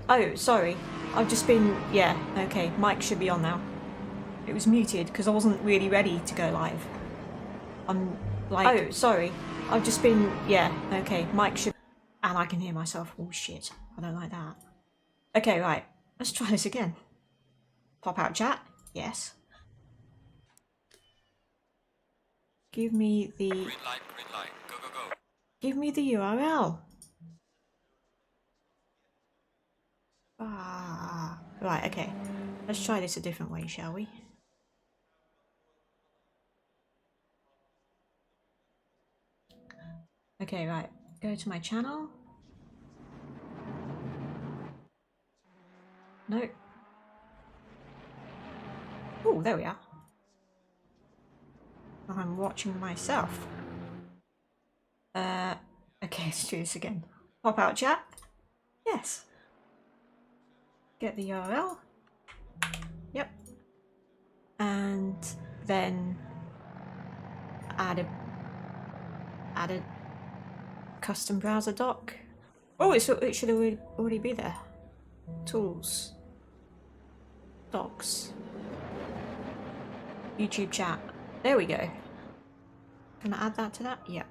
Oh, sorry. I've just been... Yeah, okay. Mic should be on now. It was muted because I wasn't really ready to go live. I'm like... Oh, sorry. I've just been... Yeah, okay. Mic should... And I can hear myself. Oh, shit. I don't like that. Okay, right. Let's try this again. Pop out chat. Yes. Give me the... Green light. Go, go, go. Give me the URL. Ah, right, okay. Let's try this a different way, shall we? Okay, right. Go to my channel. No. Oh, there we are. I'm watching myself. Okay, let's do this again. Pop out chat. Yes. Get the URL. Yep. And then add a custom browser doc. Oh, it should already be there. Tools. Docs. YouTube chat. There we go. Can I add that to that? Yeah.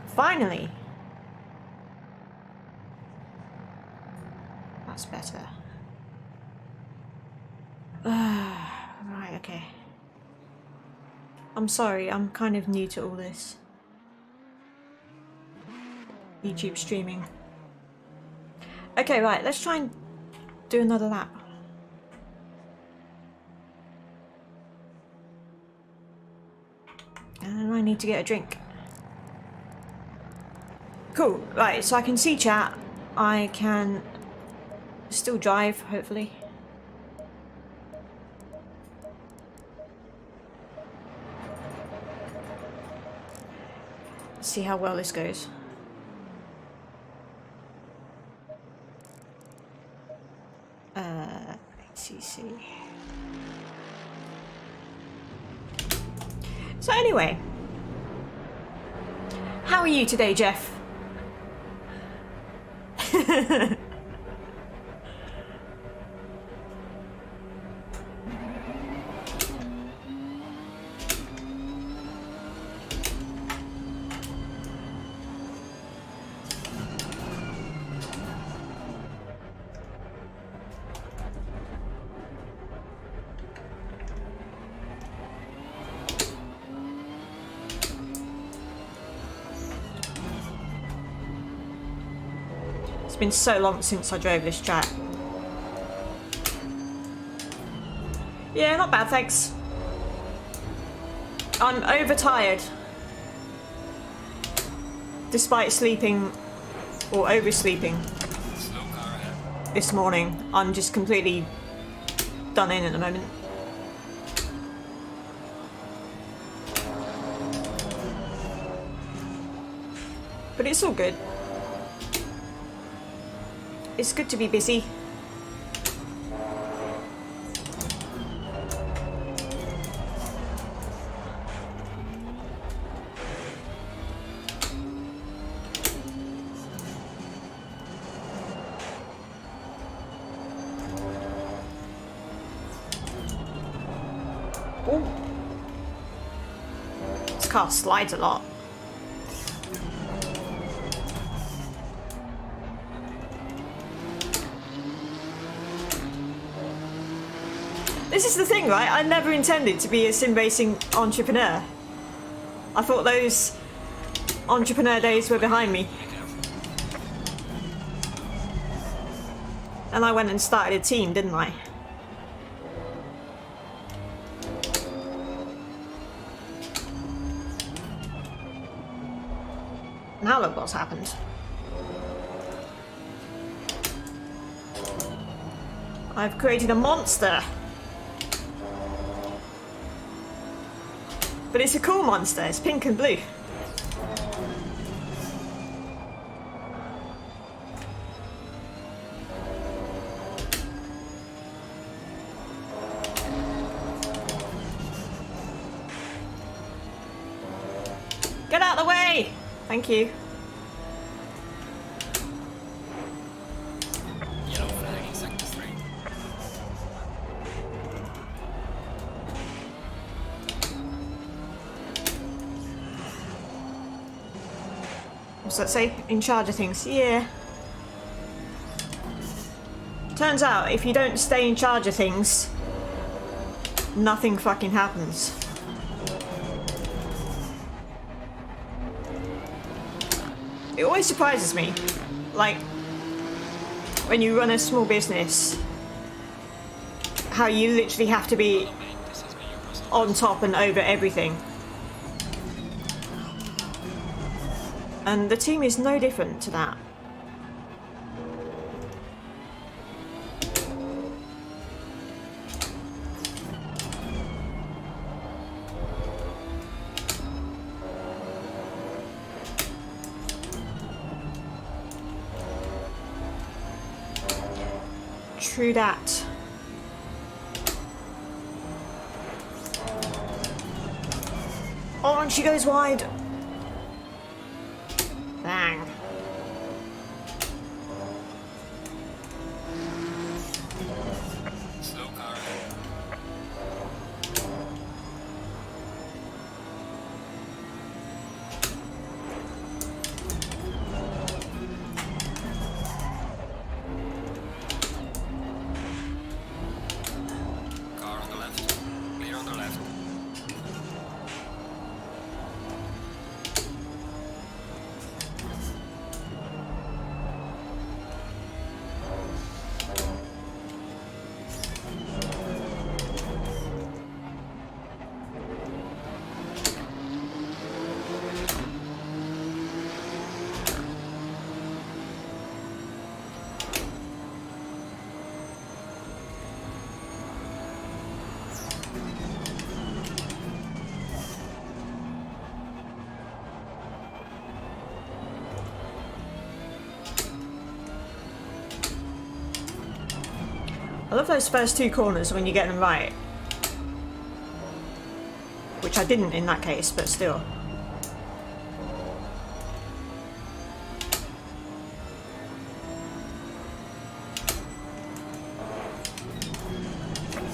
Finally! That's better. Right, okay. I'm sorry, I'm kind of new to all this. YouTube streaming. Okay, right, let's try and do another lap. And I need to get a drink. Cool, right, so I can see chat. I can still drive, hopefully. Let's see how well this goes. HCC. So anyway, how are you today, Jeff? It's been so long since I drove this track. Yeah, not bad, thanks. I'm overtired. Despite sleeping, or oversleeping, this morning. I'm just completely done in at the moment. But it's all good. It's good to be busy. Ooh. This car slides a lot. This is the thing, right? I never intended to be a sim racing entrepreneur. I thought those entrepreneur days were behind me. And I went and started a team, didn't I? Now look what's happened. I've created a monster. But it's a cool monster, it's pink and blue. Get out of the way! Thank you. What's that say? In charge of things. Yeah. Turns out, if you don't stay in charge of things, nothing fucking happens. It always surprises me, like, when you run a small business, how you literally have to be on top and over everything. And the team is no different to that. True that. Oh, and she goes wide. Bang. Slow car. Car on the left. Clear on the left. I love those first two corners when you get them right. Which I didn't in that case, but still.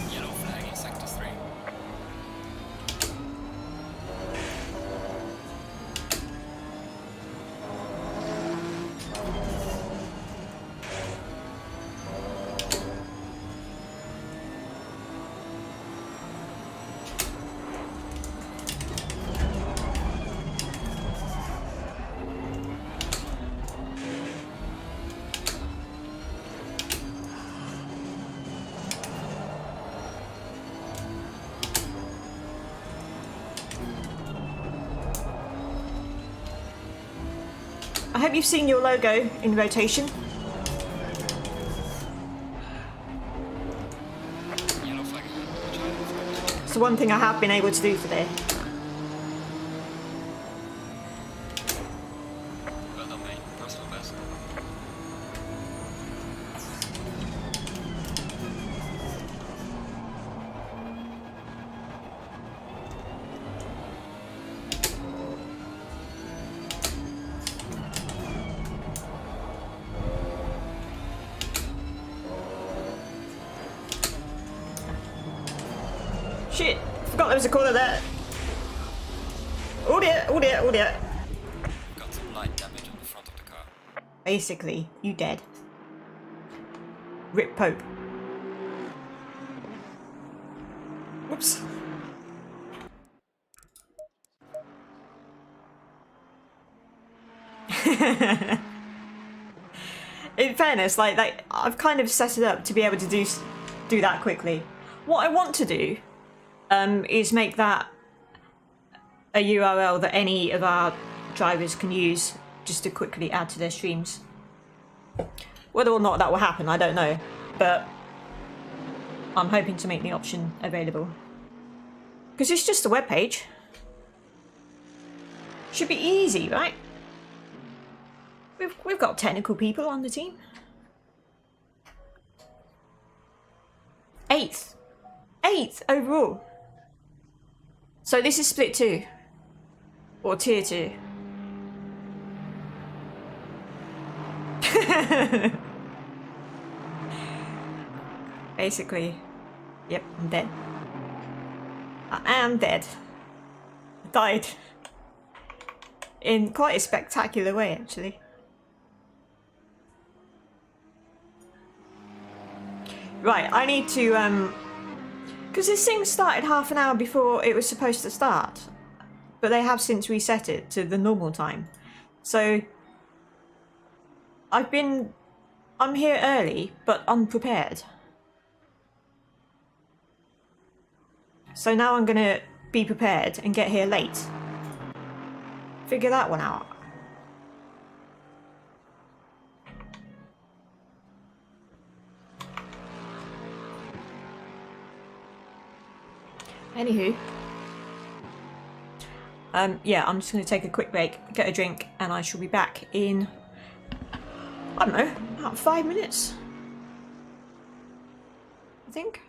Yellow flag in sector 3. I hope you've seen your logo in rotation. Yellow flag. It's the one thing I have been able to do today. Well done, mate. Personal best. Shit, forgot there was a corner there. Oh dear, oh dear, oh dear. Got some light damage on the front of the car. Basically, you dead. Rip Pope. Whoops. In fairness, like I've kind of set it up to be able to do that quickly. What I want to do is make that a URL that any of our drivers can use just to quickly add to their streams. Whether or not that will happen, I don't know, but I'm hoping to make the option available. Because it's just a web page. Should be easy, right? We've got technical people on the team. 8th overall. So this is split 2. Or tier 2. Basically. Yep, I'm dead. I am dead. I died. in quite a spectacular way, actually. Right, I need to, because this thing started half an hour before it was supposed to start, but they have since reset it to the normal time. So, I'm here early, but unprepared. So now I'm gonna be prepared and get here late. Figure that one out. Anywho. Yeah, I'm just going to take a quick break, get a drink, and I shall be back in, I don't know, about 5 minutes, I think.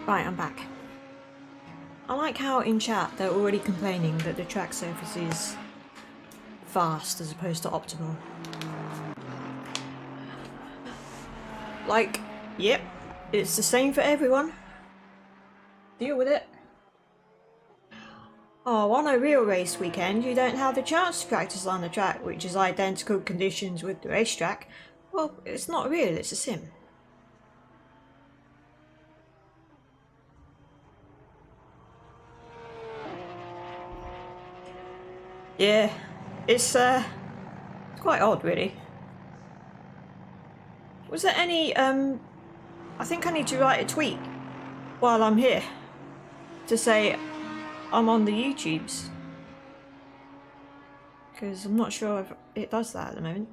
Right, I'm back. I like how in chat they're already complaining that the track surface is fast as opposed to optimal. Like, yep, it's the same for everyone. Deal with it. Oh, on a real race weekend, you don't have the chance to practice on the track, which is identical conditions with the racetrack. Well, it's not real, it's a sim. Yeah, it's quite odd, really. Was there any, I think I need to write a tweet while I'm here to say I'm on the YouTubes. Because I'm not sure if it does that at the moment.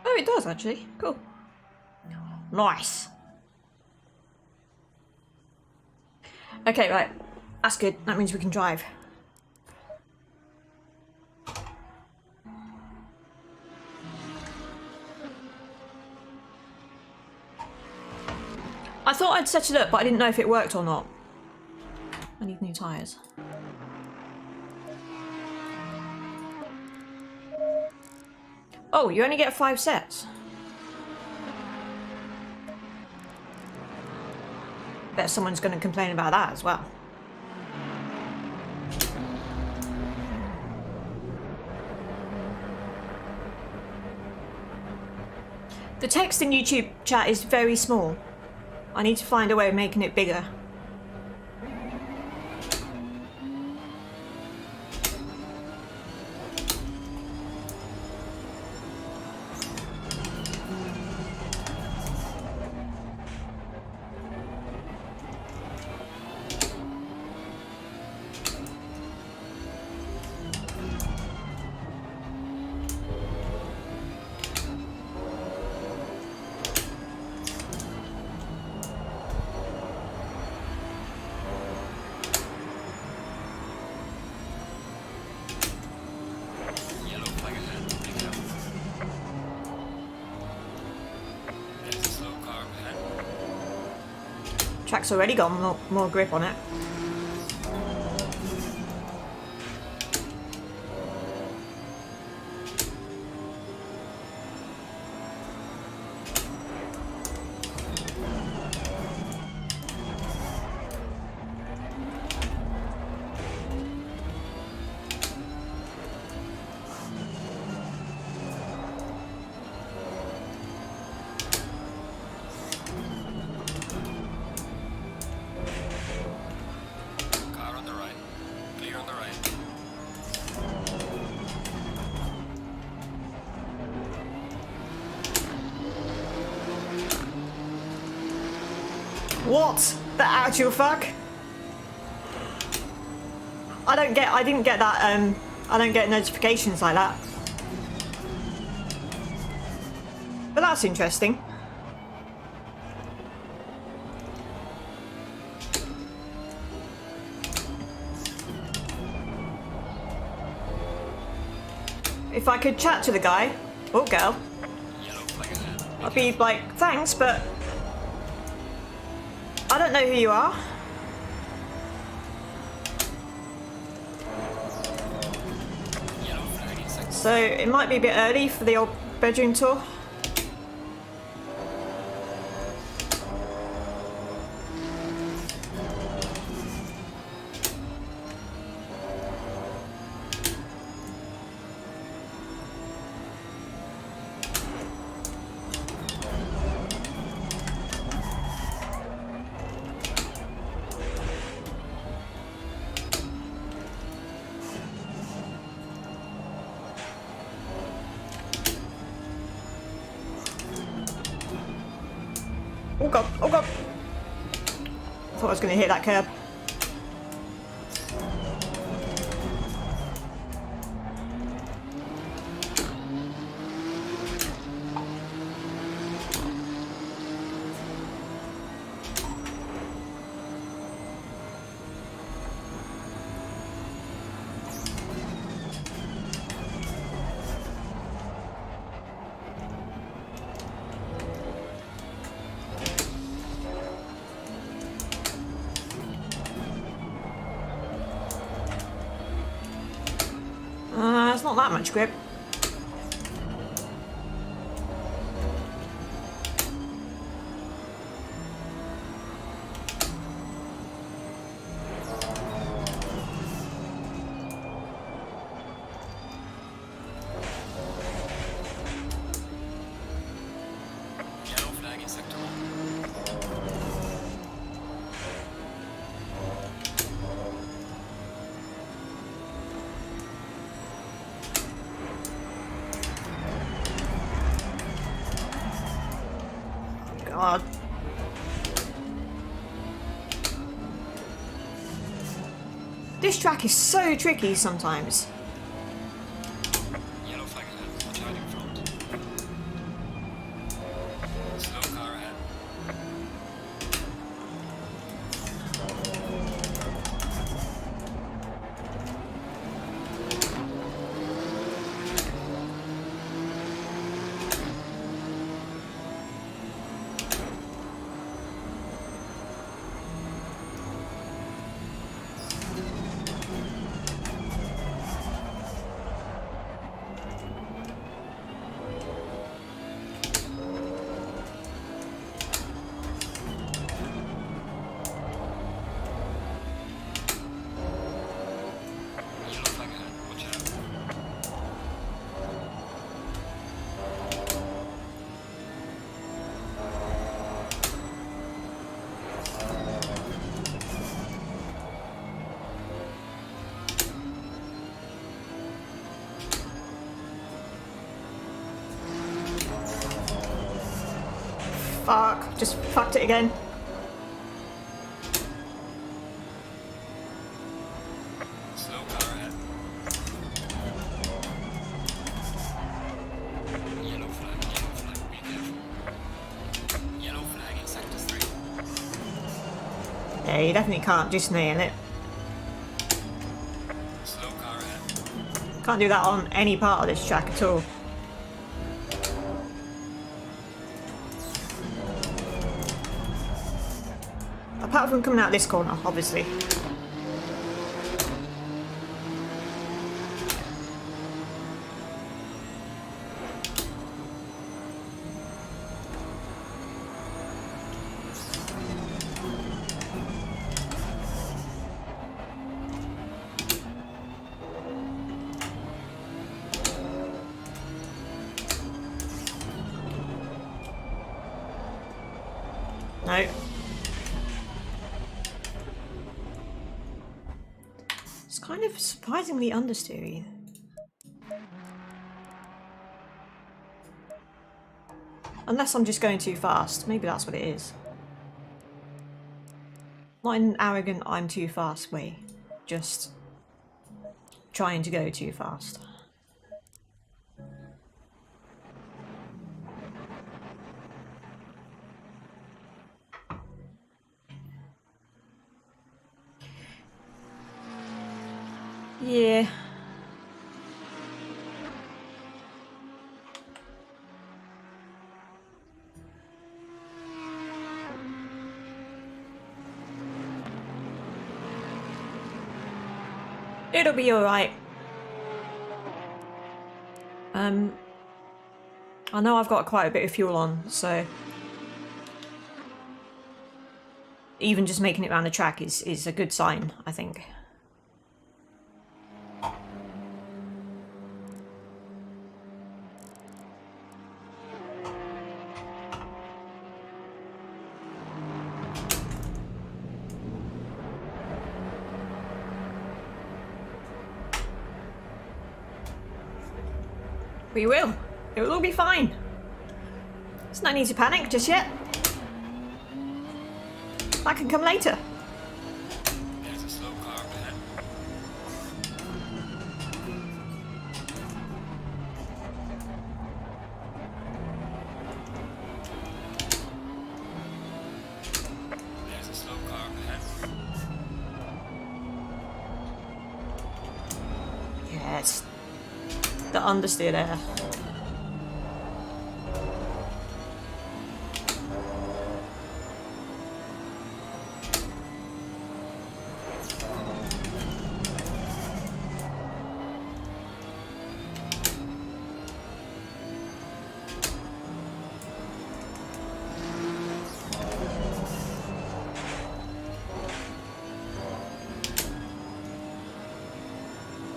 Oh, it does actually. Cool. Nice. Okay, right. That's good. That means we can drive. I thought I'd set it up, but I didn't know if it worked or not. I need new tyres. Oh, you only get 5 sets. Bet someone's going to complain about that as well. The text in YouTube chat is very small. I need to find a way of making it bigger. Yellow flag ahead. Pick up. There's a slow car ahead. Track's already got more grip on it. Car on the right. Clear on the right. What the actual fuck? I didn't get that, I don't get notifications like that. But that's interesting. If I could chat to the guy, or girl, Yellow flag ahead. I'd be like, thanks, but I don't know who you are. Yellow flag in 6. So it might be a bit early for the old bedroom tour. Oh god, oh god. Thought I was going to hit that curb. that's not that much grip. Yellow flag in sector 1. God. This track is so tricky sometimes. Yellow flag ahead. Watch out in front. Slow car ahead. Yellow flag ahead. Watch out. Fuck. Just fucked it again. Slow car ahead. Yellow flag, be careful. Yellow flag in sector 3. Yeah, you definitely can't just nail it. Slow car ahead. Can't do that on any part of this track at all. Apart from coming out this corner, obviously. No. It's kind of surprisingly understeery. Unless I'm just going too fast. Maybe that's what it is. Not in an arrogant I'm too fast way. Just trying to go too fast. Yeah. It'll be alright. I know I've got quite a bit of fuel on, so even just making it around the track is a good sign, I think. We will. It will all be fine. There's no need to panic just yet. That can come later. There's a slow car ahead. There's a slow car ahead. Yes. The understeer there.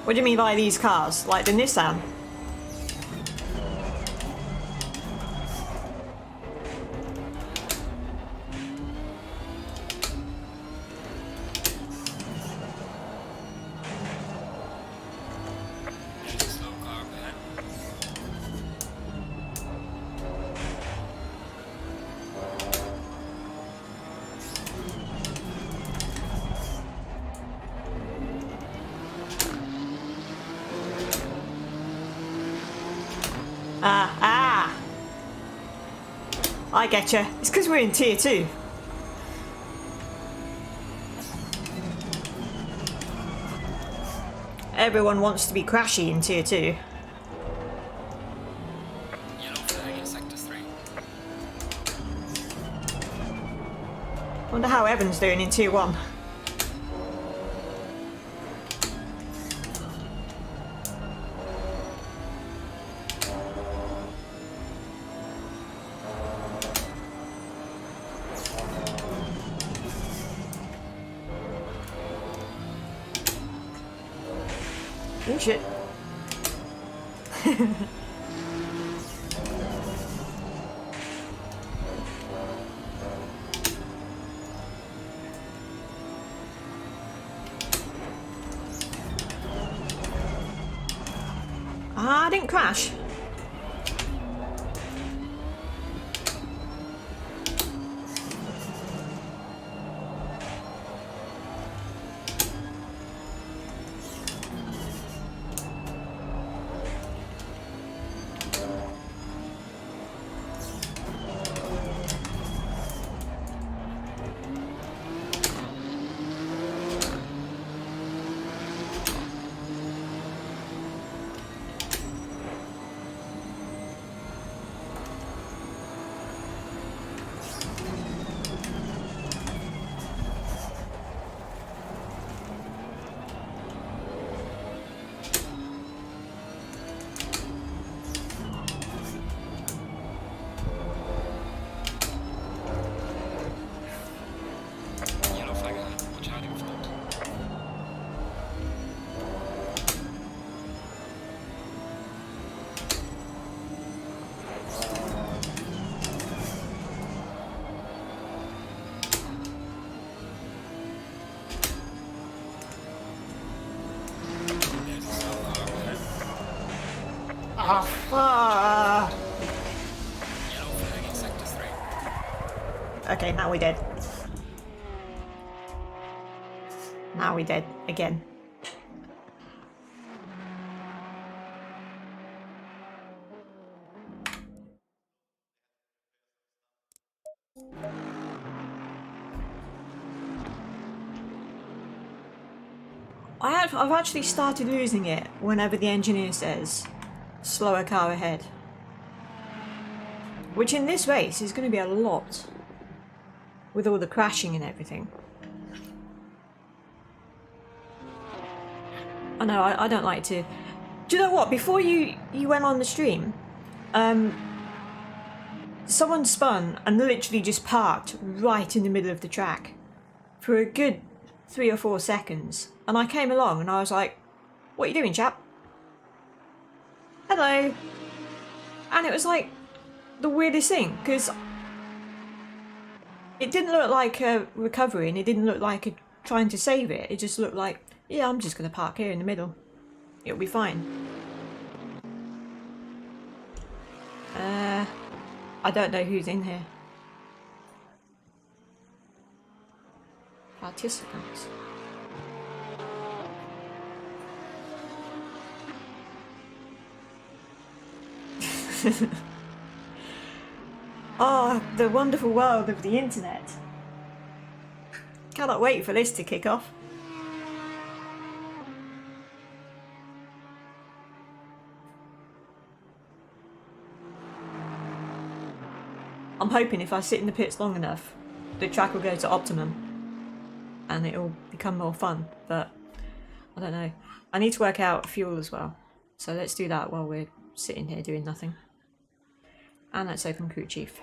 What do you mean by these cars? Like the Nissan? There's a slow car up ahead. I getcha. It's because we're in tier 2. Everyone wants to be crashy in tier 2. Yellow flag in sector 3. Wonder how Evan's doing in tier 1. Oh shit. I didn't crash. Yellow flag ahead. Watch out in front. There's a slow car up ahead. Ah, Yellow flag in sector 3. okay, now we're dead. Now we're dead again. I've actually started losing it whenever the engineer says slower car ahead. Which in this race is going to be a lot. With all the crashing and everything. I know, I don't like to... Do you know what? Before you went on the stream, someone spun and literally just parked right in the middle of the track for a good 3 or 4 seconds. And I came along and I was like, what are you doing, chap? Hello. And it was like the weirdest thing, because it didn't look like a recovery and it didn't look like a trying to save it. It just looked like, yeah, I'm just going to park here in the middle. It'll be fine. I don't know who's in here. Participants. Oh, the wonderful world of the internet. Cannot wait for this to kick off. I'm hoping if I sit in the pits long enough, the track will go to optimum and it'll become more fun, but I don't know. I need to work out fuel as well, so let's do that while we're sitting here doing nothing. And let's open Crew Chief.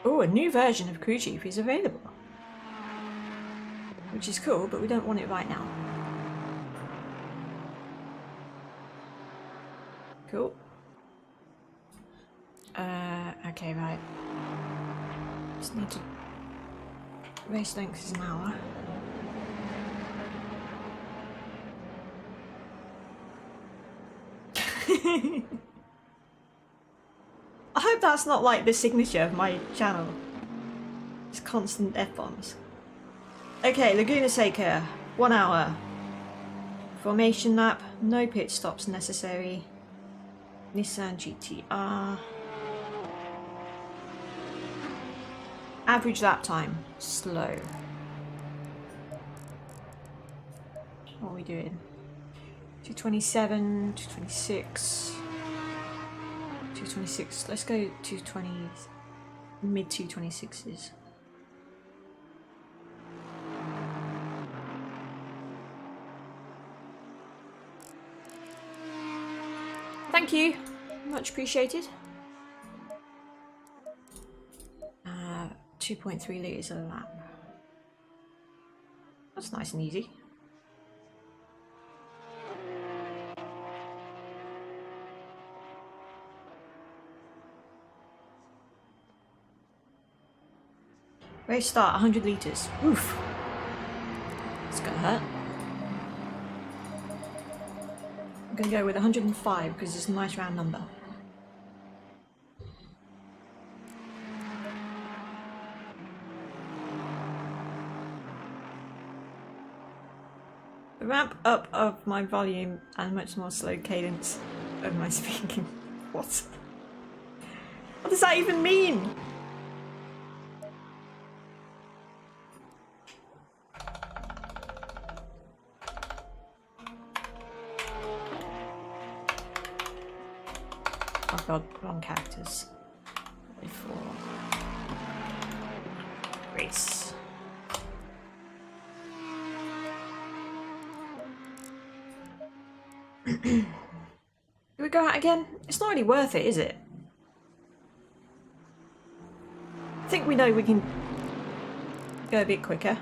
Oh, a new version of Crew Chief is available. which is cool, but we don't want it right now. Cool. Okay, right. Just need to... Race length is an hour. I hope that's not like the signature of my channel. It's constant F-bombs. Okay, Laguna Seca, 1 hour. Formation lap, no pit stops necessary. Nissan GTR. Average lap time, slow. What are we doing? 227, 226, 226. Let's go 220, mid 226s. Thank you, much appreciated. 2.3 litres a lap. That's nice and easy. Race start, 100 litres. Oof. It's gonna hurt. I'm gonna go with 105 because it's a nice round number. The ramp up of my volume and much more slow cadence of my speaking. What? What does that even mean? Oh god, wrong characters. Before race. Do we go out again? It's not really worth it, is it? I think we know we can go a bit quicker.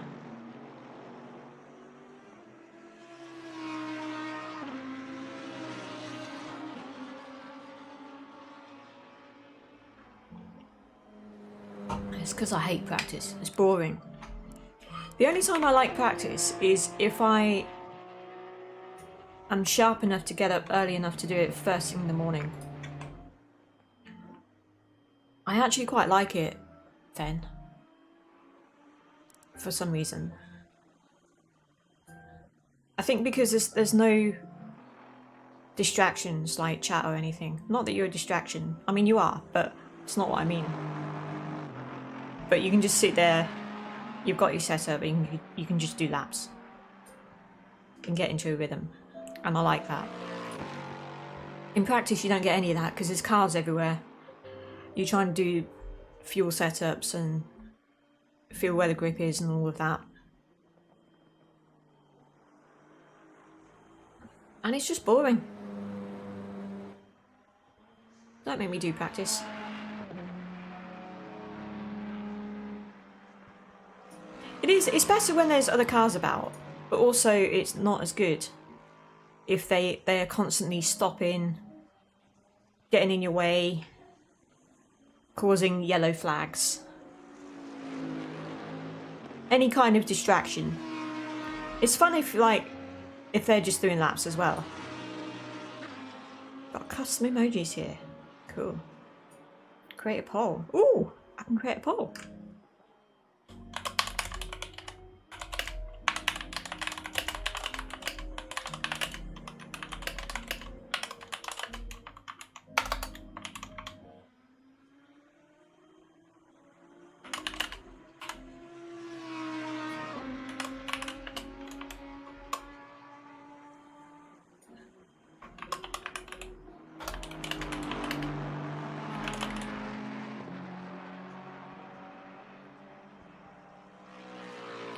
It's because I hate practice. It's boring. The only time I like practice is if I'm sharp enough to get up early enough to do it first thing in the morning. I actually quite like it then. For some reason. I think because there's no distractions like chat or anything. Not that you're a distraction. I mean you are, but it's not what I mean. But you can just sit there, you've got your setup, and you can just do laps. You can get into a rhythm. And I like that. In practice you don't get any of that because there's cars everywhere. You try and do fuel setups and feel where the grip is and all of that. And it's just boring. Don't make me do practice. It's better when there's other cars about, but also it's not as good if they are constantly stopping, getting in your way, causing yellow flags. Any kind of distraction. It's fun if they're just doing laps as well. Got custom emojis here. Cool. Create a poll. Ooh, I can create a poll.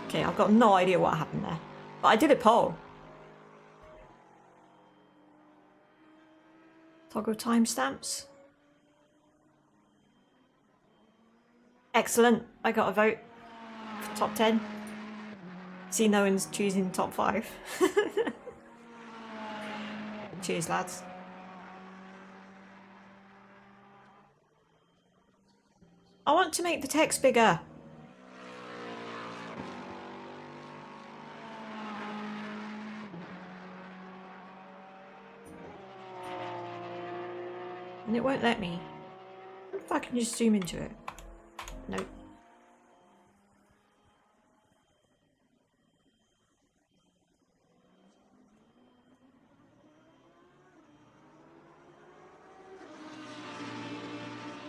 Okay, I've got no idea what happened there. But I did a poll. Toggle timestamps. Excellent. I got a vote for top 10. See, no one's choosing top 5. Cheers, lads. I want to make the text bigger. And it won't let me. What if I can just zoom into it? Nope.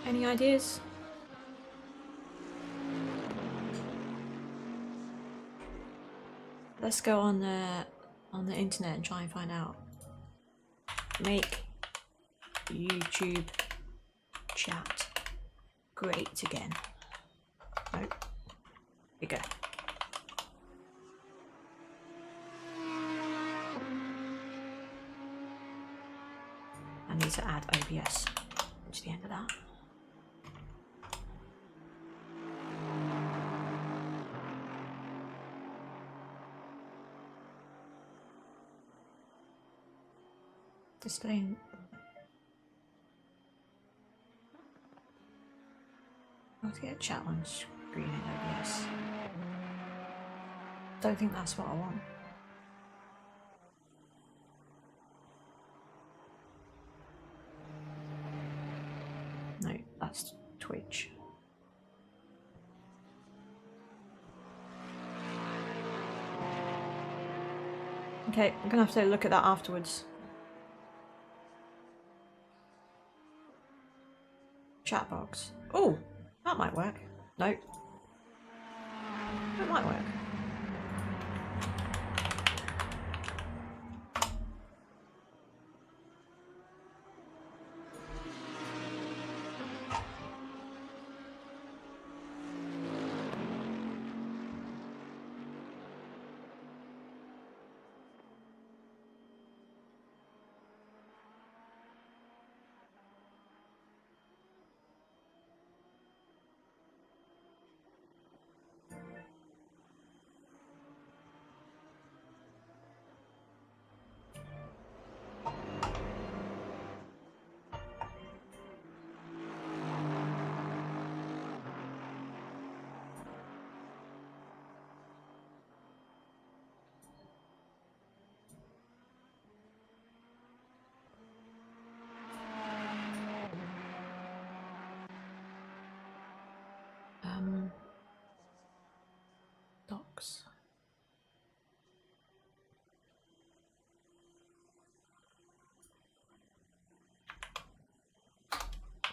Any ideas? Let's go on the internet and try and find out. Make YouTube chat great again. Nope. Bigger. I need to add OBS to the end of that. Displaying. How to get a chat on screen in OBS. Don't think that's what I want. No, that's Twitch. Okay, I'm gonna have to look at that afterwards. Chat box. Oh, that might work. No. That might work. Docs.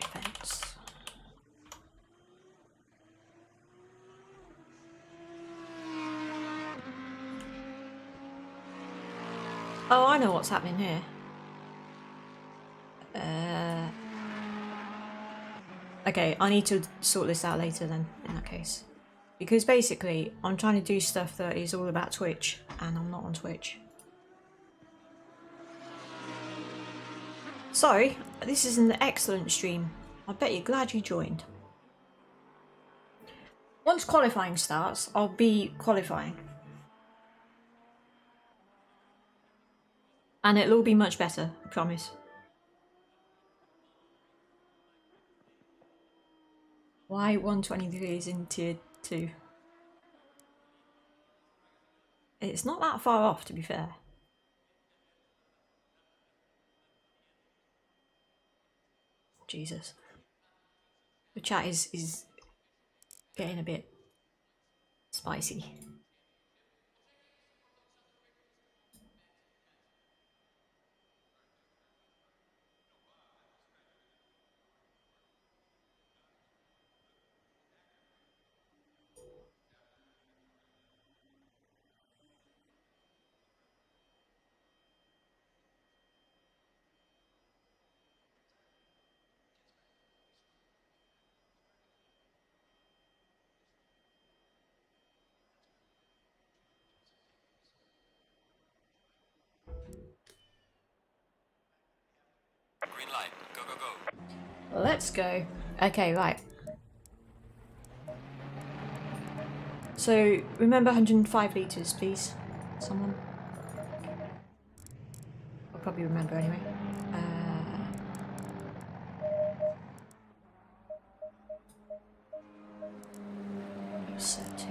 Events. Oh, I know what's happening here. Okay, I need to sort this out later then, in that case. Because basically, I'm trying to do stuff that is all about Twitch, and I'm not on Twitch. So, this is an excellent stream. I bet you're glad you joined. Once qualifying starts, I'll be qualifying. And it'll all be much better, I promise. Why 123 is in tier 2? It's not that far off, to be fair. Jesus. The chat is getting a bit spicy. Green light. Go, go, go. Let's go. Okay, right. So remember 105 litres, please. Someone. I'll probably remember anyway. Set to.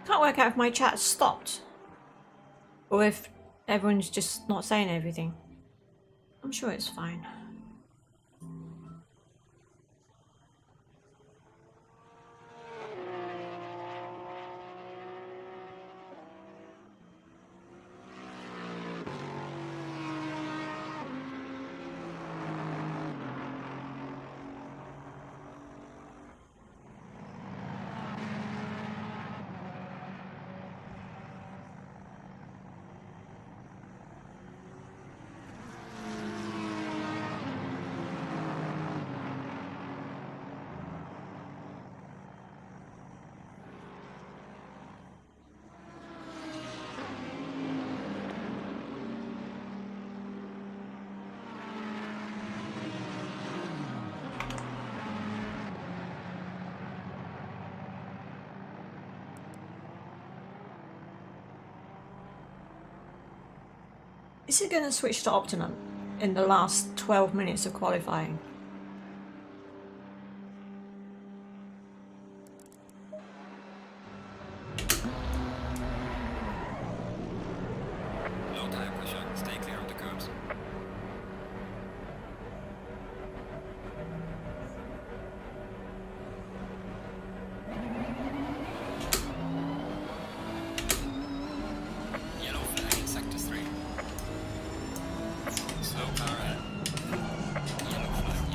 Can't work out if my chat stopped or if everyone's just not saying everything. I'm sure it's fine. Is it going to switch to optimum in the last 12 minutes of qualifying? Low tire pressure. Stay clear of the curbs. Yellow flag in sector 3. Slow car ahead. Yellow flag.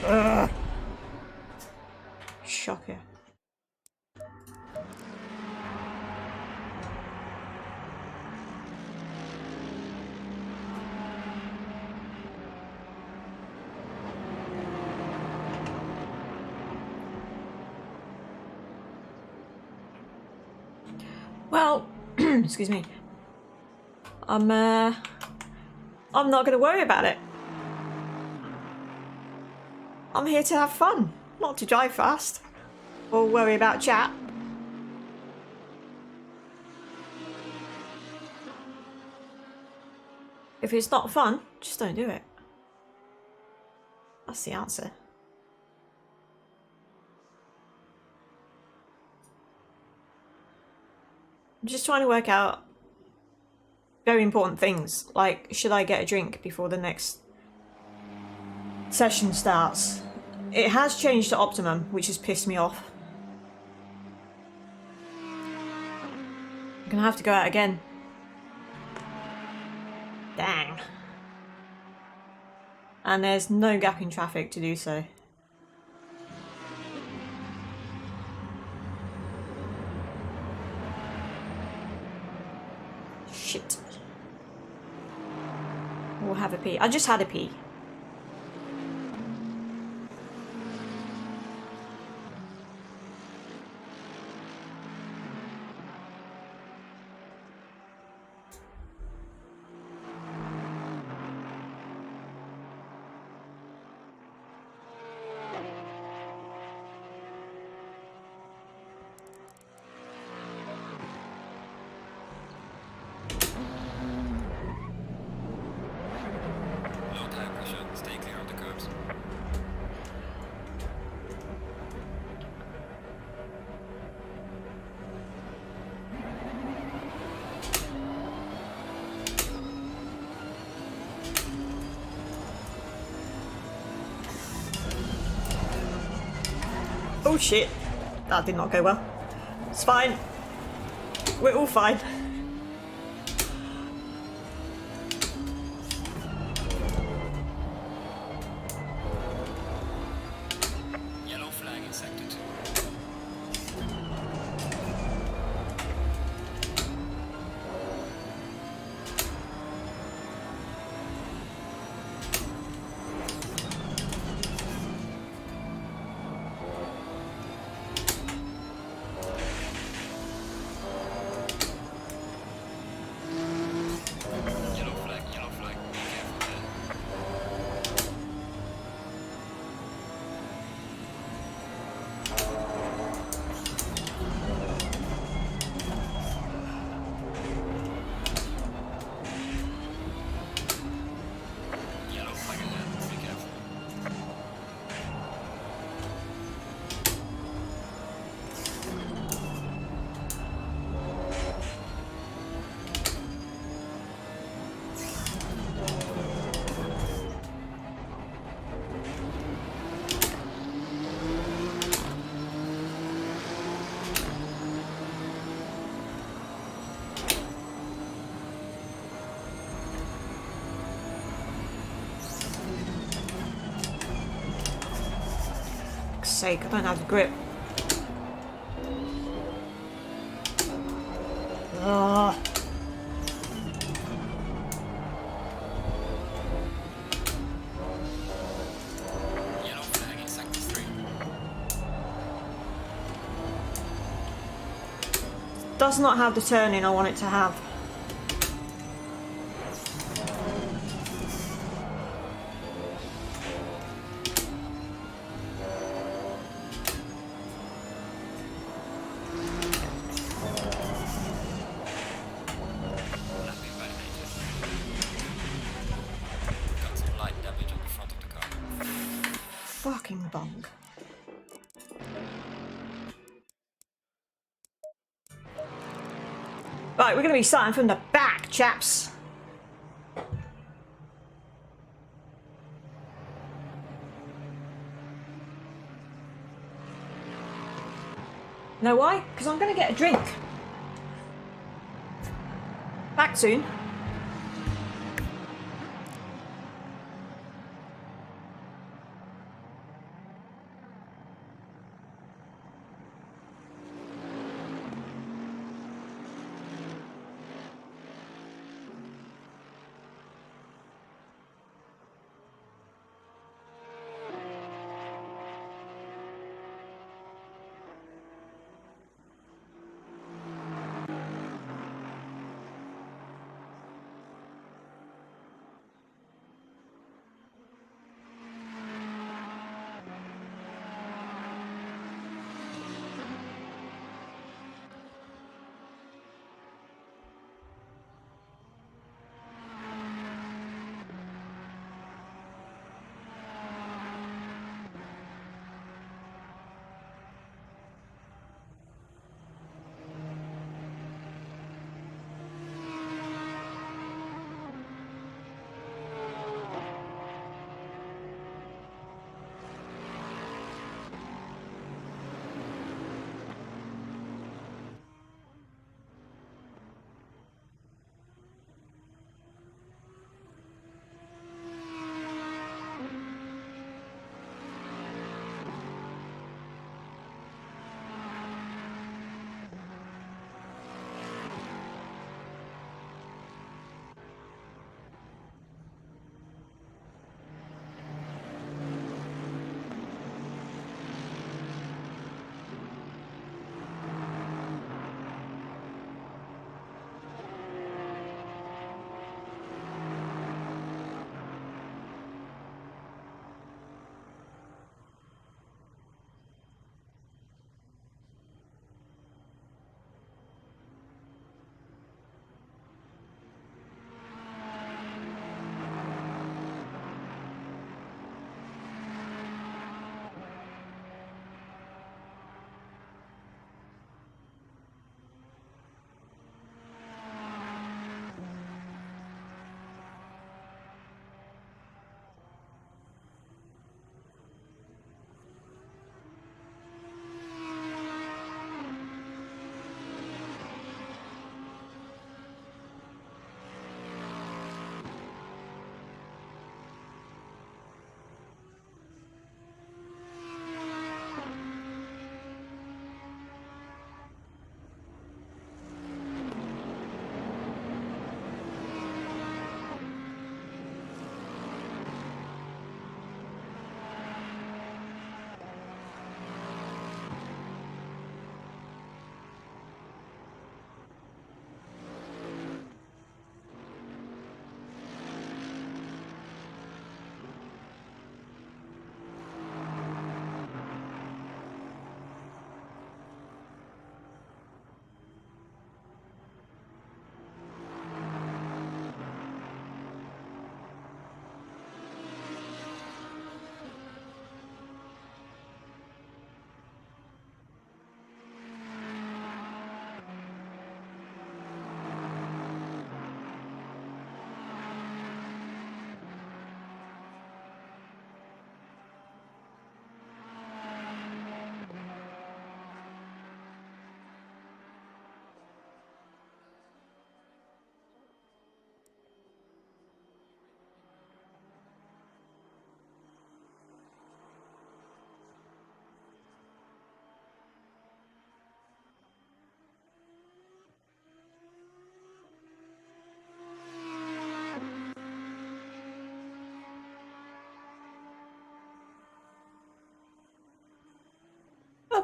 Ugh. Shocker. Well, excuse me. I'm not going to worry about it. I'm here to have fun, not to drive fast or worry about chat. If it's not fun, just don't do it. That's the answer. I'm just trying to work out very important things, like should I get a drink before the next session starts? It has changed to optimum, which has pissed me off. I'm gonna have to go out again. Dang. And there's no gap in traffic to do so. Shit. We'll have a pee. I just had a pee. Oh shit, that did not go well. It's fine. We're all fine. Yellow flag in sector 2. Sake, I don't have the grip. Ugh. Yellow flag in sector 3. Does not have the turning I want it to have. Fucking bong. Right, we're going to be starting from the back, chaps. Know why? Because I'm going to get a drink. Back soon.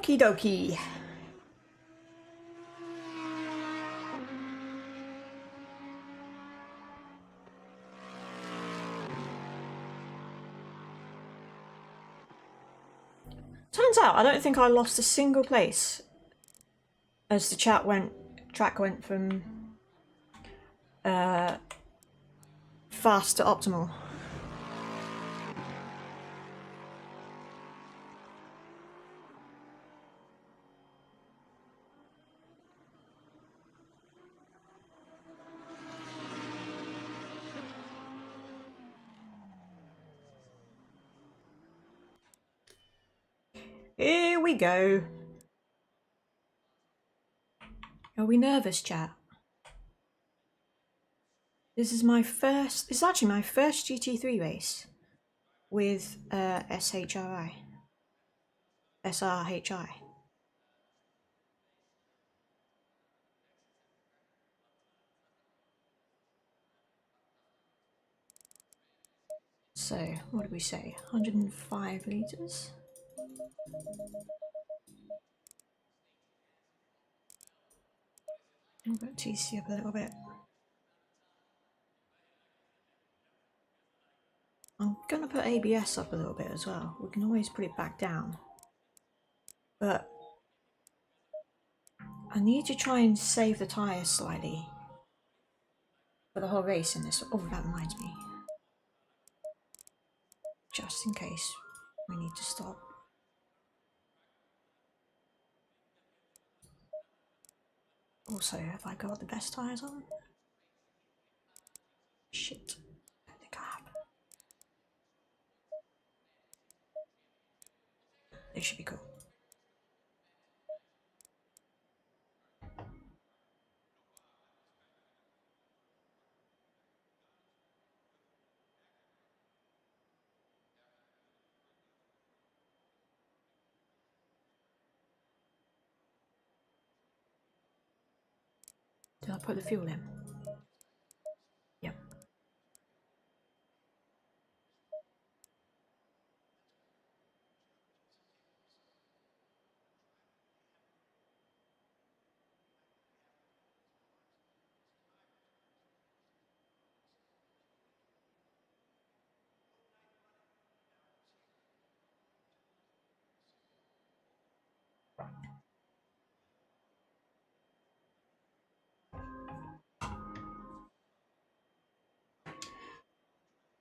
Okie dokie. Turns out I don't think I lost a single place as the track went from fast to optimal. Here we go. Are we nervous, chat? This is actually my first GT3 race with SRHI. So, what did we say? 105 litres? I'm going to TC up a little bit. I'm going to put ABS up a little bit as well. We can always put it back down. But I need to try and save the tyres slightly for the whole race in this. Oh, that reminds me. Just in case we need to stop. Also, have I got the best tyres on? Shit. I don't think I have. They should be cool. Did I put the fuel in? Yep.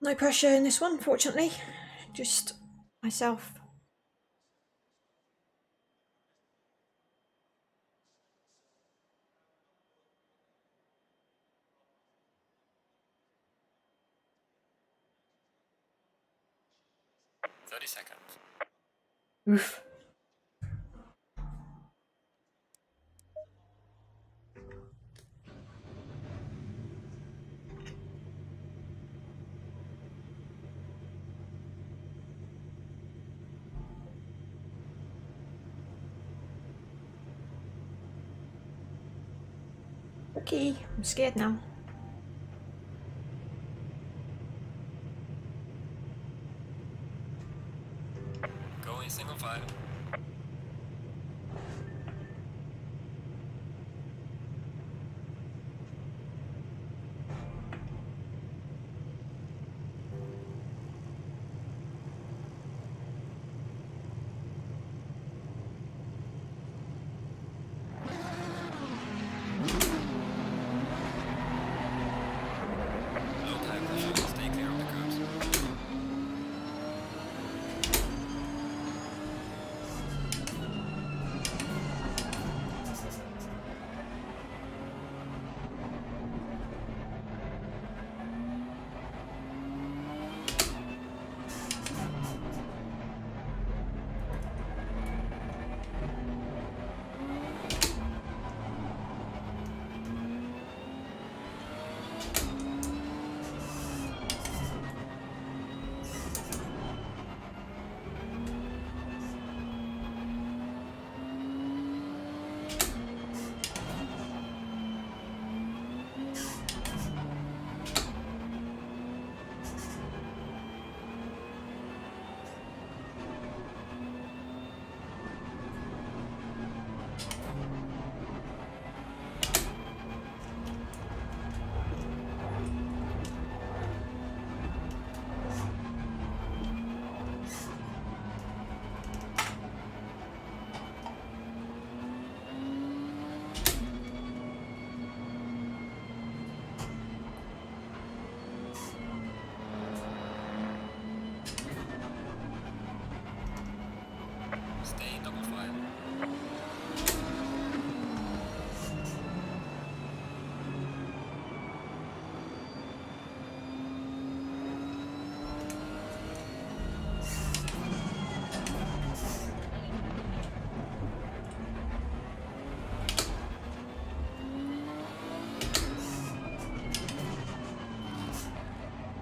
No pressure in this one, fortunately. Just myself. Seconds. Oof. Okay, I'm scared now. Going single file. Low tire pressure, stay clear of the curves. Stay in double file.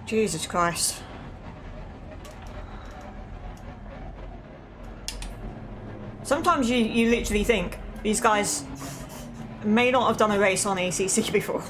Jesus Christ. Sometimes you literally think these guys may not have done a race on ACC before.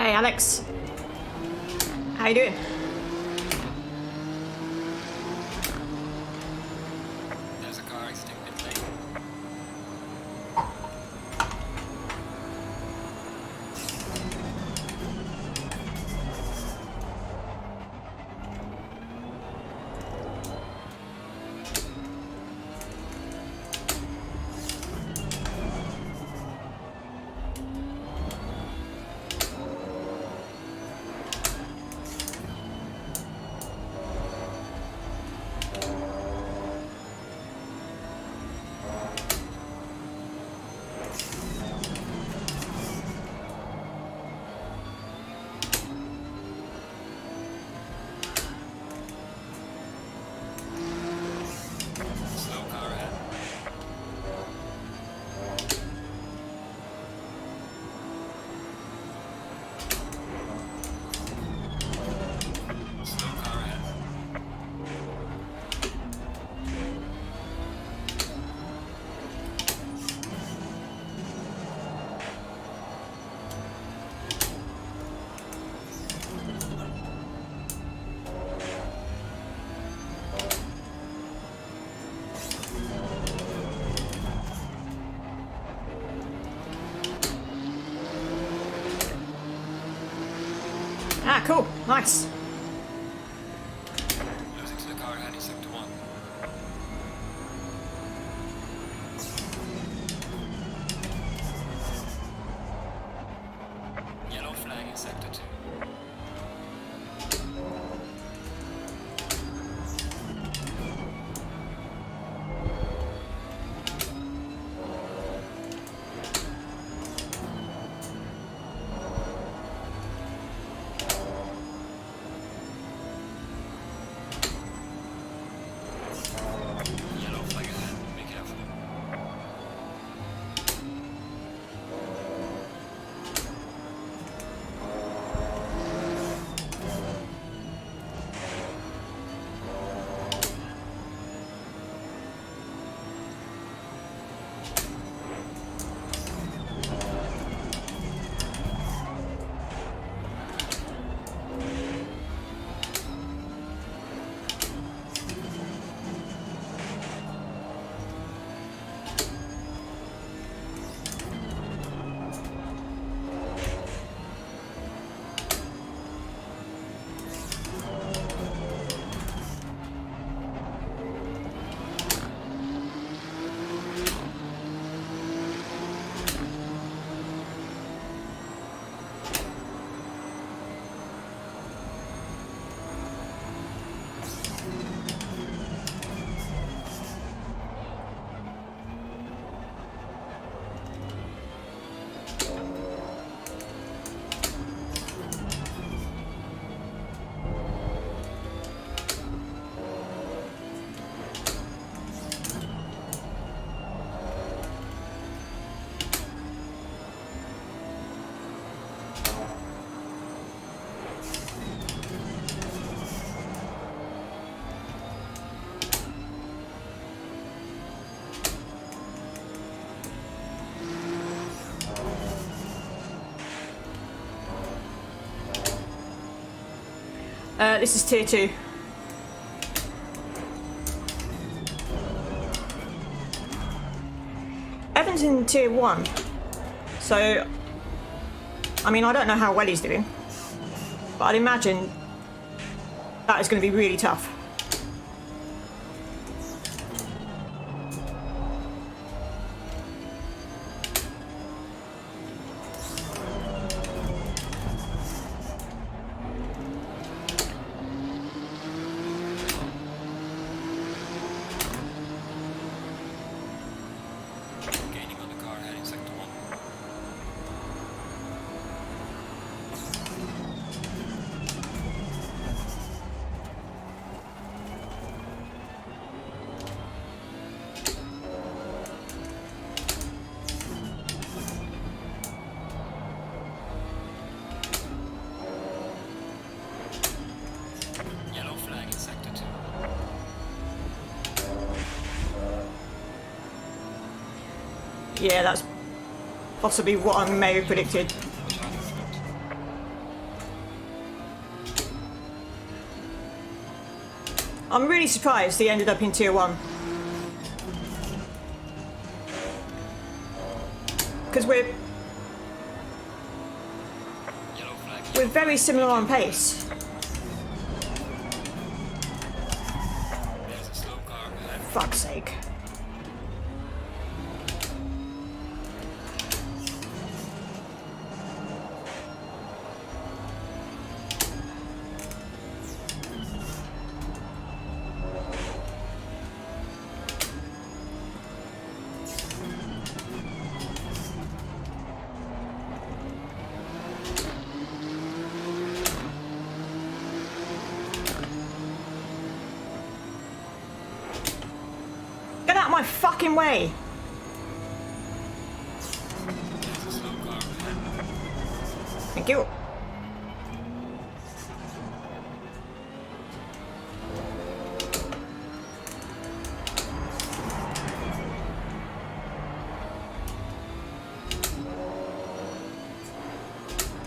Hey, Alex. How you doing? There's a car exiting pit lane. Slow car ahead. Slow car ahead. Ah, cool. Nice. Losing to the car ahead in sector 1. Yellow flag in sector 2. Yellow flag ahead. Be careful. This is tier 2. Evan's in tier 1. So, I mean, I don't know how well he's doing, but I'd imagine that is going to be really tough. Gaining on the car ahead in sector 1. Yellow flag in sector 2. Yeah, that's possibly what I may have predicted. Watch out in front. I'm really surprised he ended up in tier 1. Because we're very similar on pace. There's a slow car ahead. Fuck's sake. Get out of my fucking way! There's a slow car ahead. Thank you.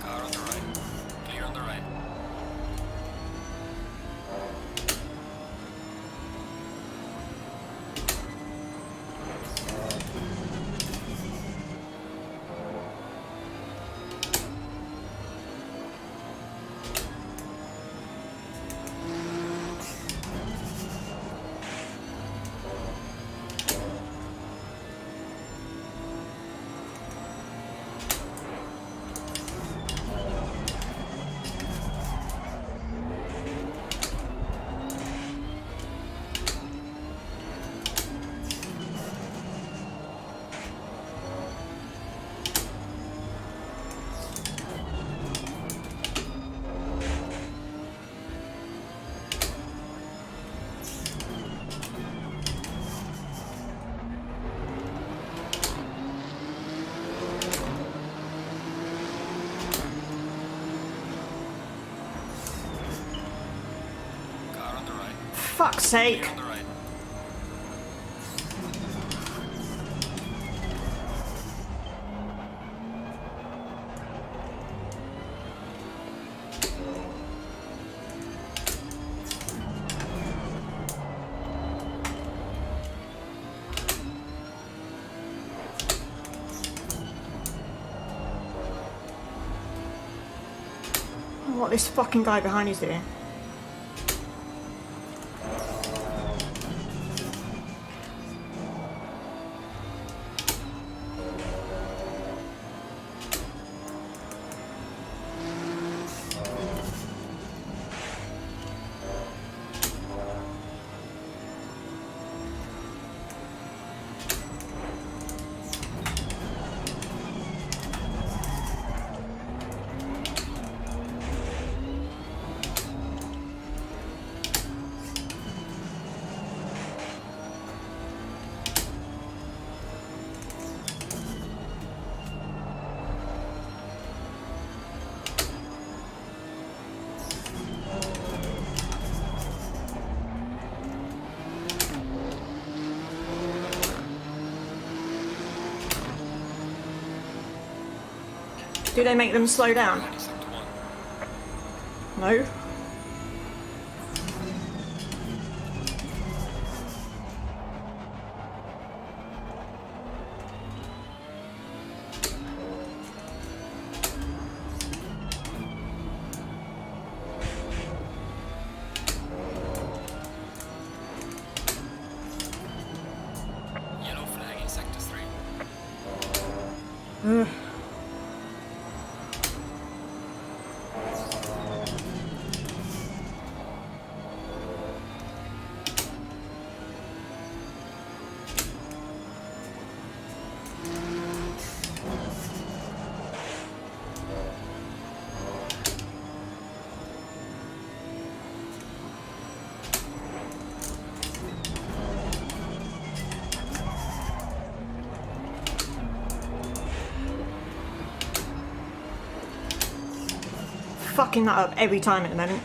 Car on the right. Clear on the right. Car on the right. Fuck's sake. Clear on the right. What this fucking guy behind is doing. Do they make them slow down? Sector 1. No. Yellow flag in sector 3. Ugh. Fucking that up every time at the moment.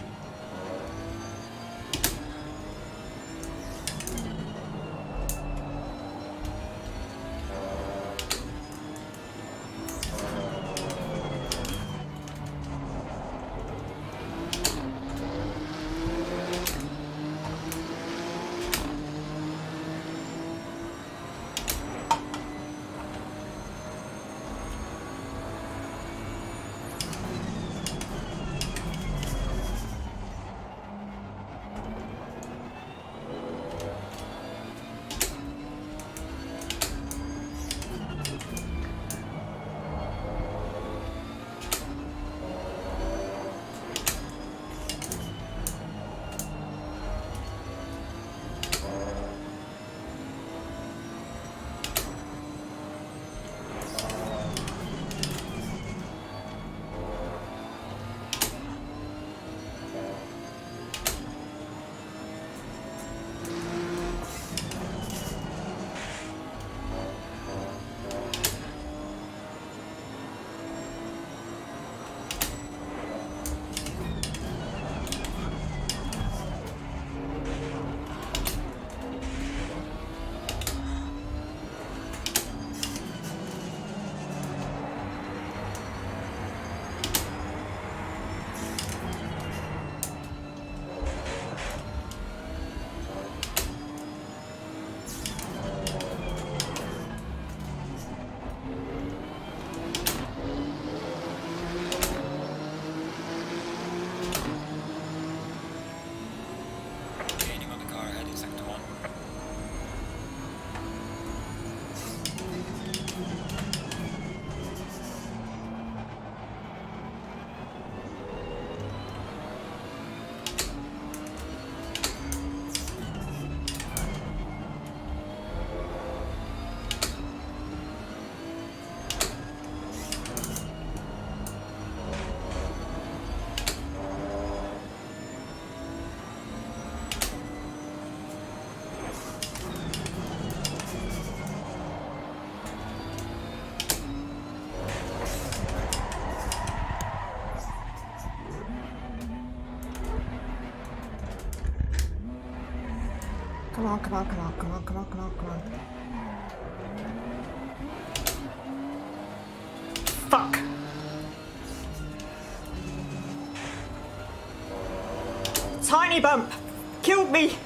Come on, come on, come on, come on, come on, come on, come on. Fuck. Tiny bump. Killed me.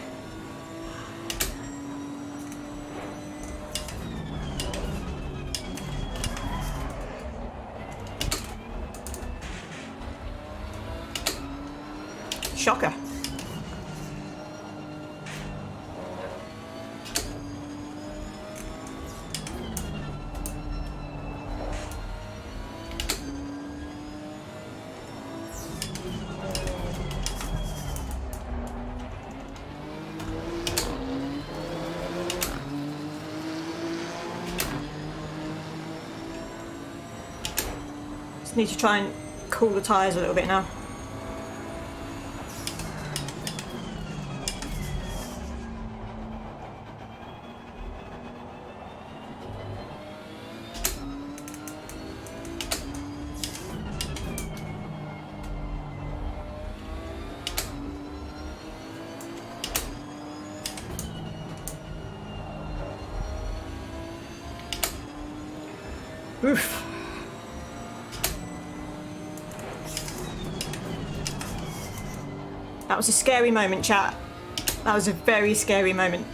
Shocker. Just need to try and cool the tyres a little bit now. Oof. That was a scary moment, chat. That was a very scary moment.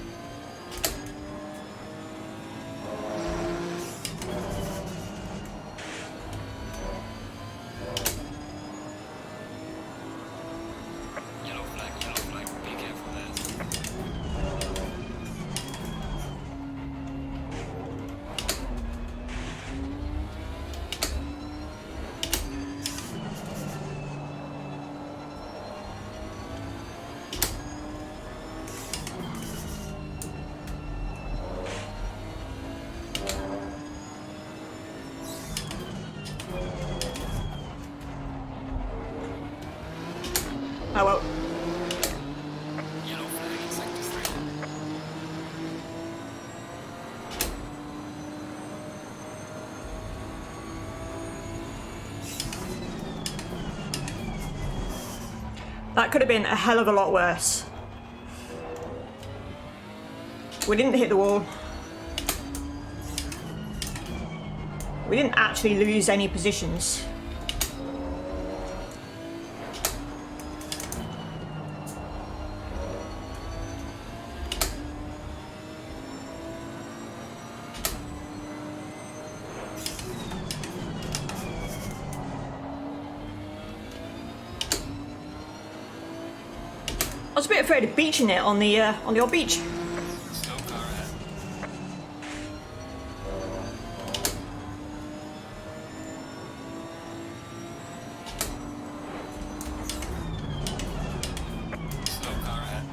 Yellow flag, be careful there. Oh well. Yellow flag in sector 3. That could have been a hell of a lot worse. We didn't hit the wall. We didn't actually lose any positions. I was a bit afraid of beaching it on the old beach. Slow car ahead. Slow car ahead.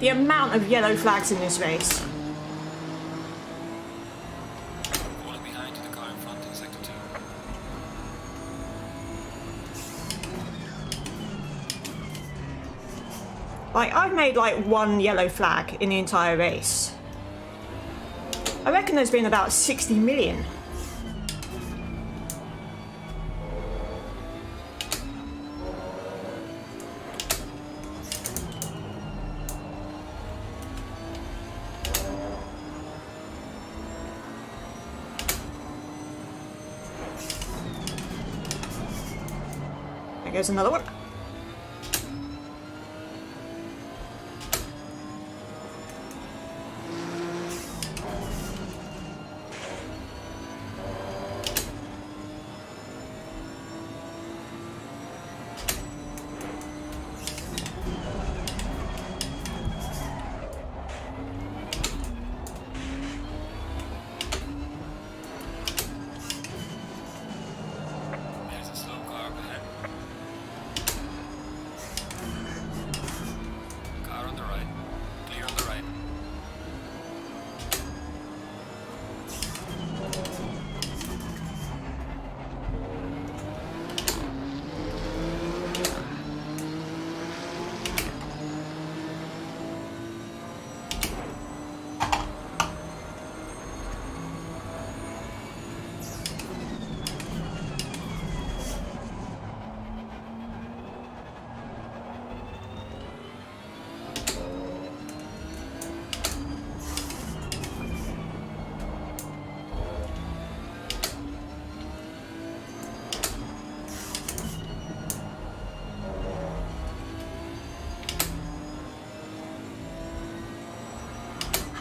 The amount of yellow flags in this race. Falling behind to the car in front in sector 2. Like, I've made like one yellow flag in the entire race. I reckon there's been about 60 million. There goes another one. There's a slow car up ahead.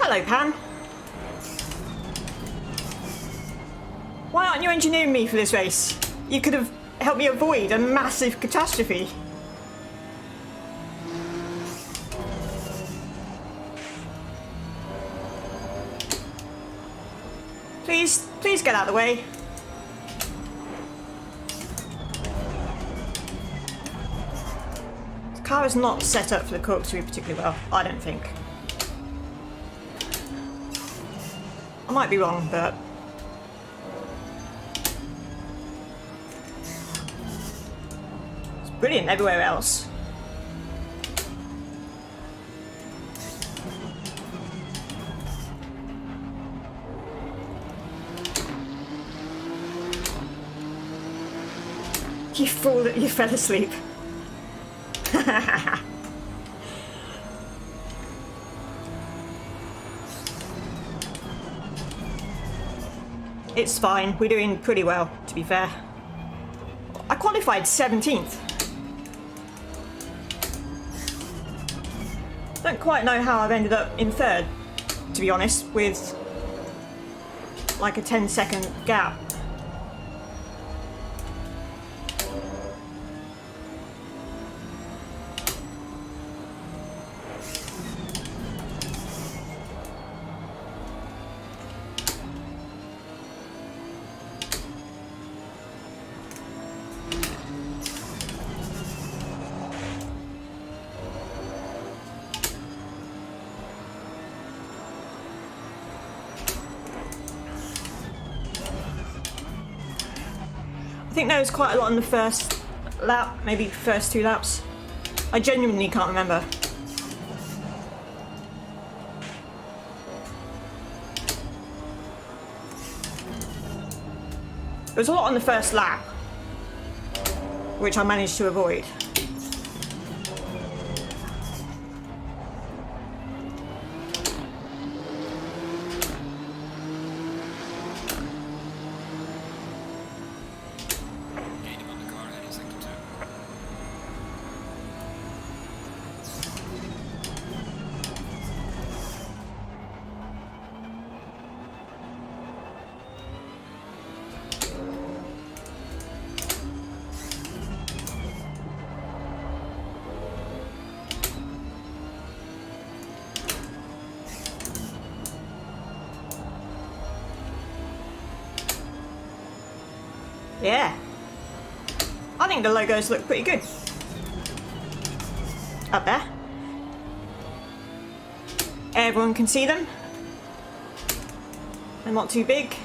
Hello, Pan. Why aren't you engineering me for this race? You could have helped me avoid a massive catastrophe. Please get out of the way. The car is not set up for the corkscrew particularly well, I don't think. I might be wrong, but... it's brilliant everywhere else. You fool, you fell asleep. It's fine, we're doing pretty well, to be fair. I qualified 17th. Don't quite know how I've ended up in 3rd, to be honest, with like a 10-second gap. I think there was quite a lot in the first lap, maybe first 2 laps. I genuinely can't remember. There was a lot on the first lap, which I managed to avoid. Yeah, I think the logos look pretty good up there. Everyone can see them. They're not too big.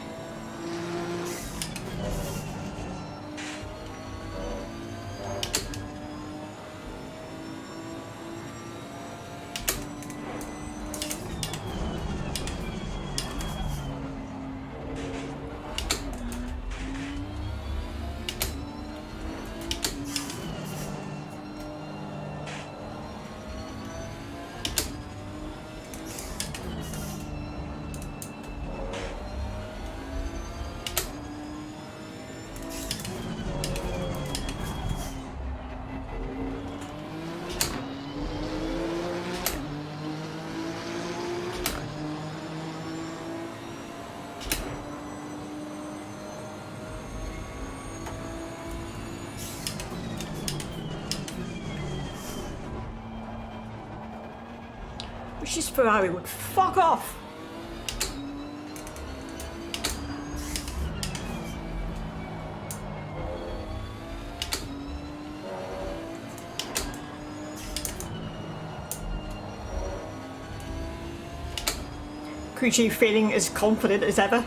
Wish this Ferrari would fuck off. Crew chief feeling as confident as ever.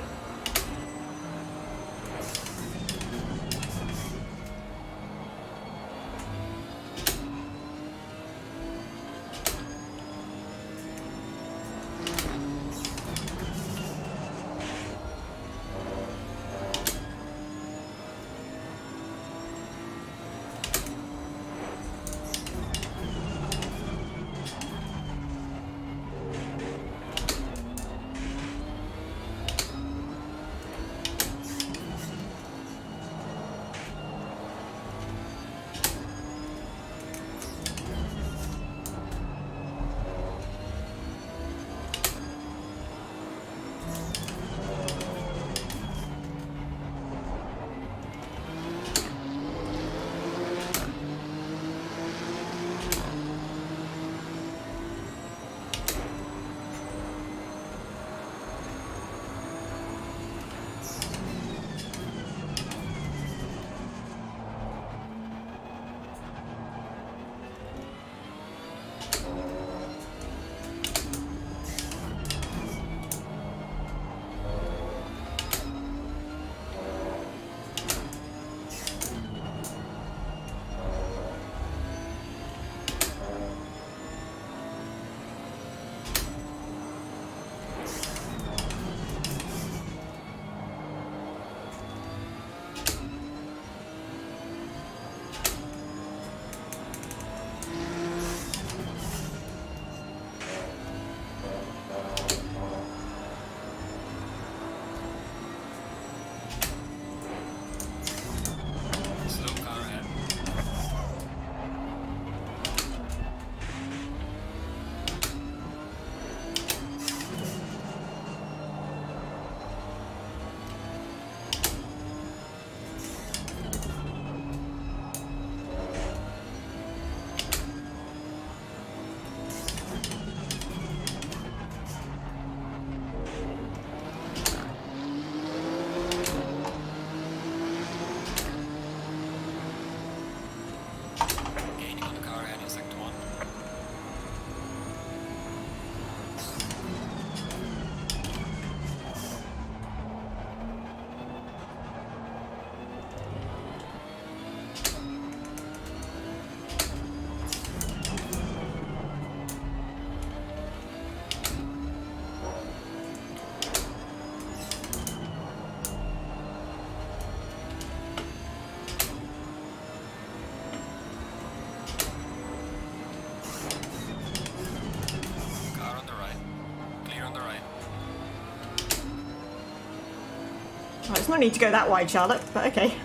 Well, there's no need to go that wide, Charlotte, but okay.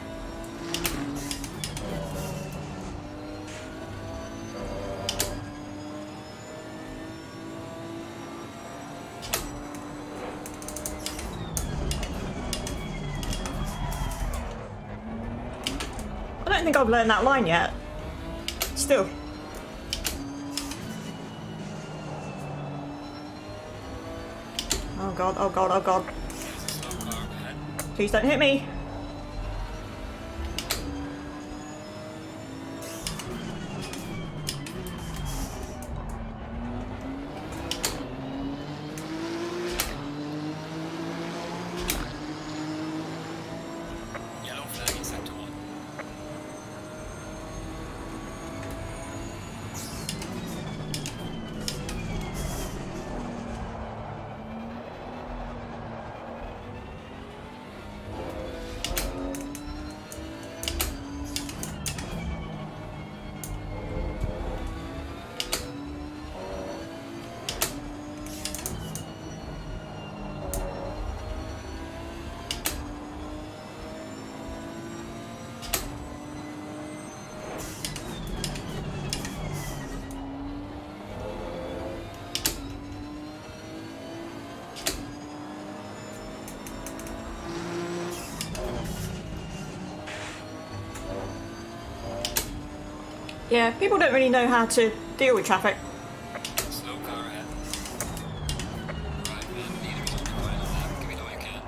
I don't think I've learned that line yet. Still. Oh god, oh god, oh god. Please don't hit me. Yellow flag in sector 1. Yeah, people don't really know how to deal with traffic. Slow car ahead. Right, man, neither is on the line on that. Give me the way you can.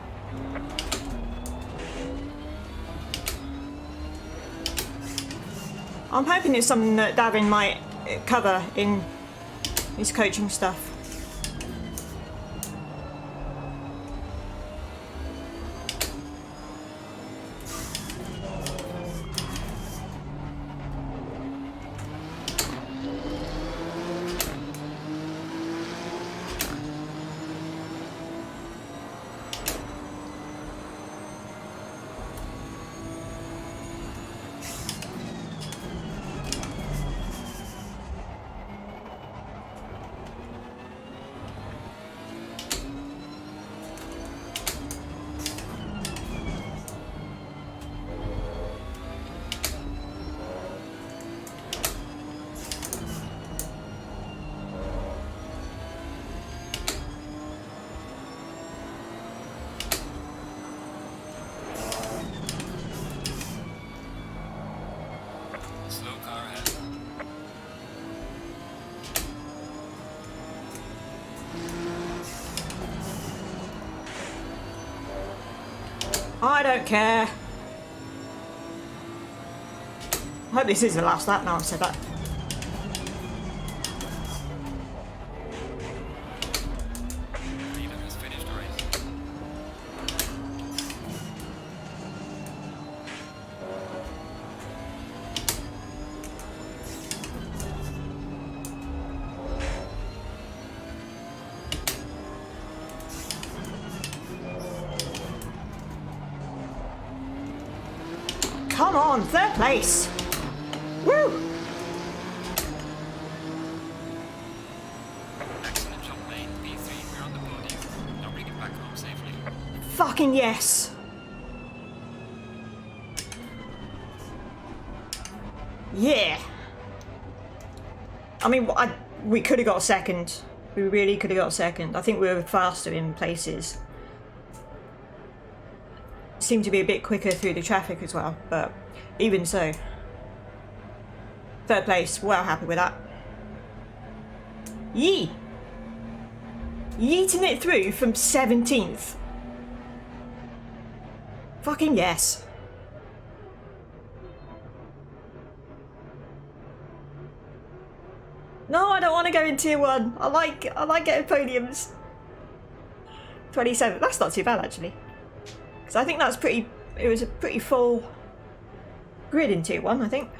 I'm hoping it's something that Davin might cover in his coaching stuff. Slow car ahead. I don't care. I hope this is the last lap now I've said that. Leader has finished the race. Come on, third place. Woo! Excellent job, mate. P3, we're on the podium. Now bring it back home safely. Fucking yes. Yeah. I mean, we could have got a second. We really could have got a second. I think we were faster in places. Seemed to be a bit quicker through the traffic as well, but even so. Third place, well happy with that. Yee! Yeeting it through from 17th. Fucking yes. No, I don't want to go in tier 1. I like getting podiums. 27. That's not too bad actually. Because I think that's pretty. It was a pretty full grid in tier 1, I think.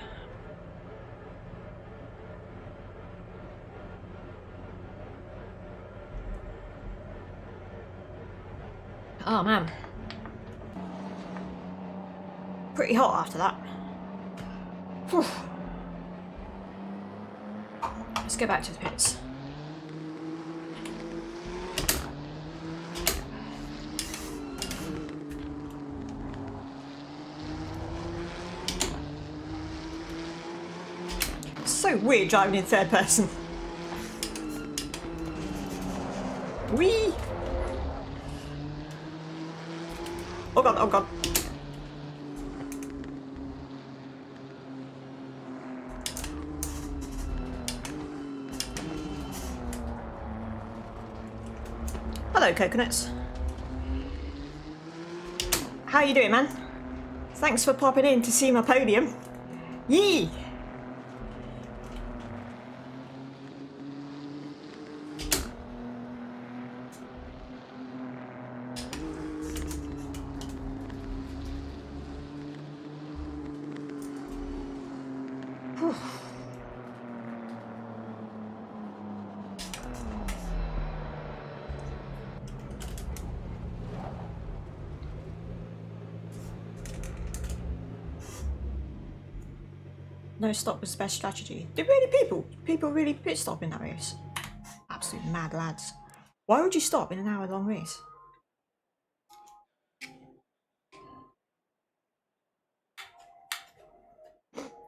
Oh man. Pretty hot after that. Whew. Let's go back to the pits. weird driving in third person. Whee! Oh god, oh god. Hello, coconuts. How you doing, man? Thanks for popping in to see my podium. Yee! No stop was the best strategy. Did people really pit stop in that race? Absolute mad lads. Why would you stop in an hour-long race?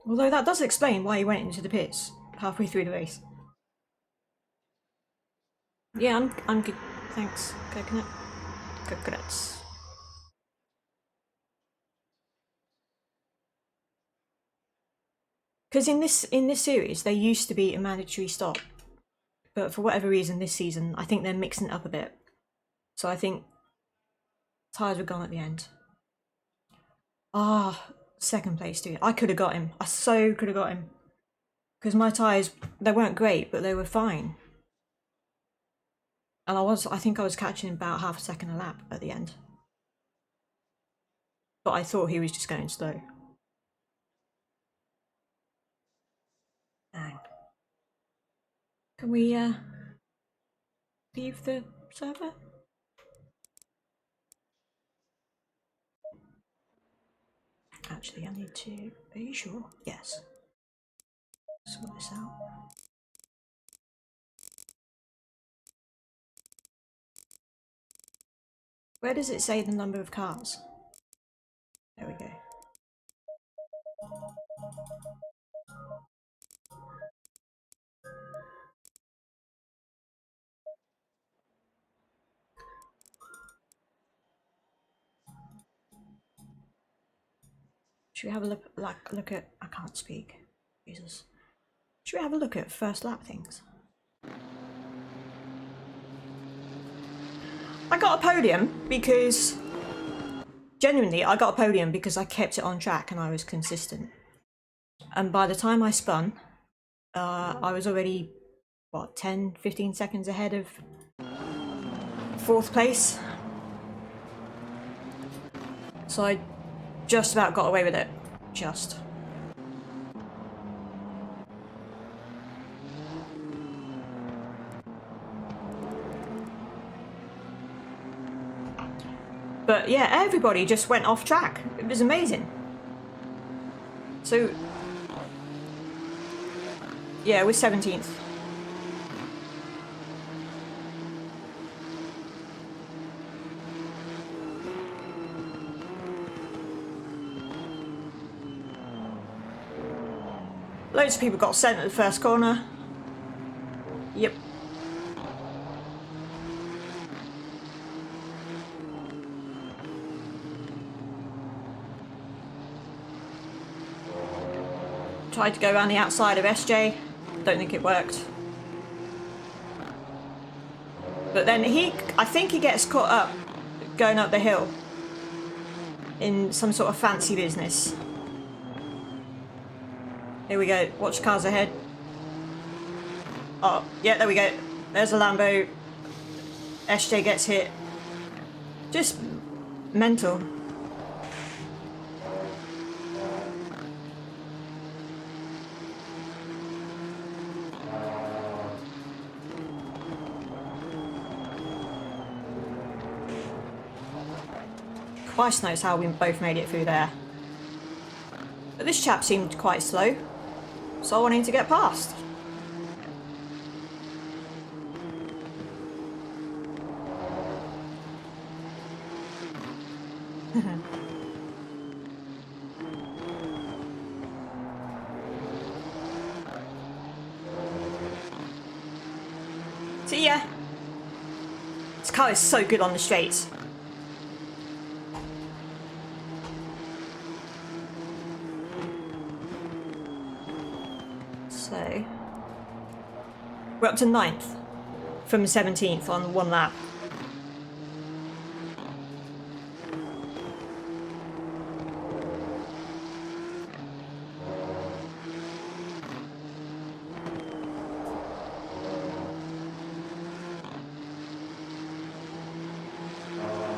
Although that does explain why he went into the pits halfway through the race. Yeah, I'm good. Thanks, coconut. Coconuts. Because in this series, there used to be a mandatory stop, but for whatever reason this season, I think they're mixing it up a bit. So I think tyres were gone at the end. Ah, second place, dude. I could have got him. I so could have got him. Because my tyres, they weren't great, but they were fine. And I think I was catching about half a second a lap at the end. But I thought he was just going slow. Dang. Can we leave the server? Actually, I need to... Are you sure? Yes. Sort this out. Where does it say the number of cars? There we go. Should we have a look at... I can't speak. Jesus. Should we have a look at first lap things? I got a podium because... Genuinely, I got a podium because I kept it on track and I was consistent. And by the time I spun, I was already, what, 10, 15 seconds ahead of fourth place. So I just about got away with it. Just. But yeah, everybody just went off track. It was amazing. So, yeah, we're 17th. Loads of people got sent at the first corner. Yep. Tried to go around the outside of SJ. Don't think it worked. But then I think he gets caught up going up the hill in some sort of fancy business. Here we go. Watch cars ahead. Oh, yeah, there we go. There's a Lambo. SJ gets hit. Just mental. Christ knows how we both made it through there. But this chap seemed quite slow, so I wanted him to get past. Yeah. This car is so good on the straights. So we're up to 9th from 17th on one lap.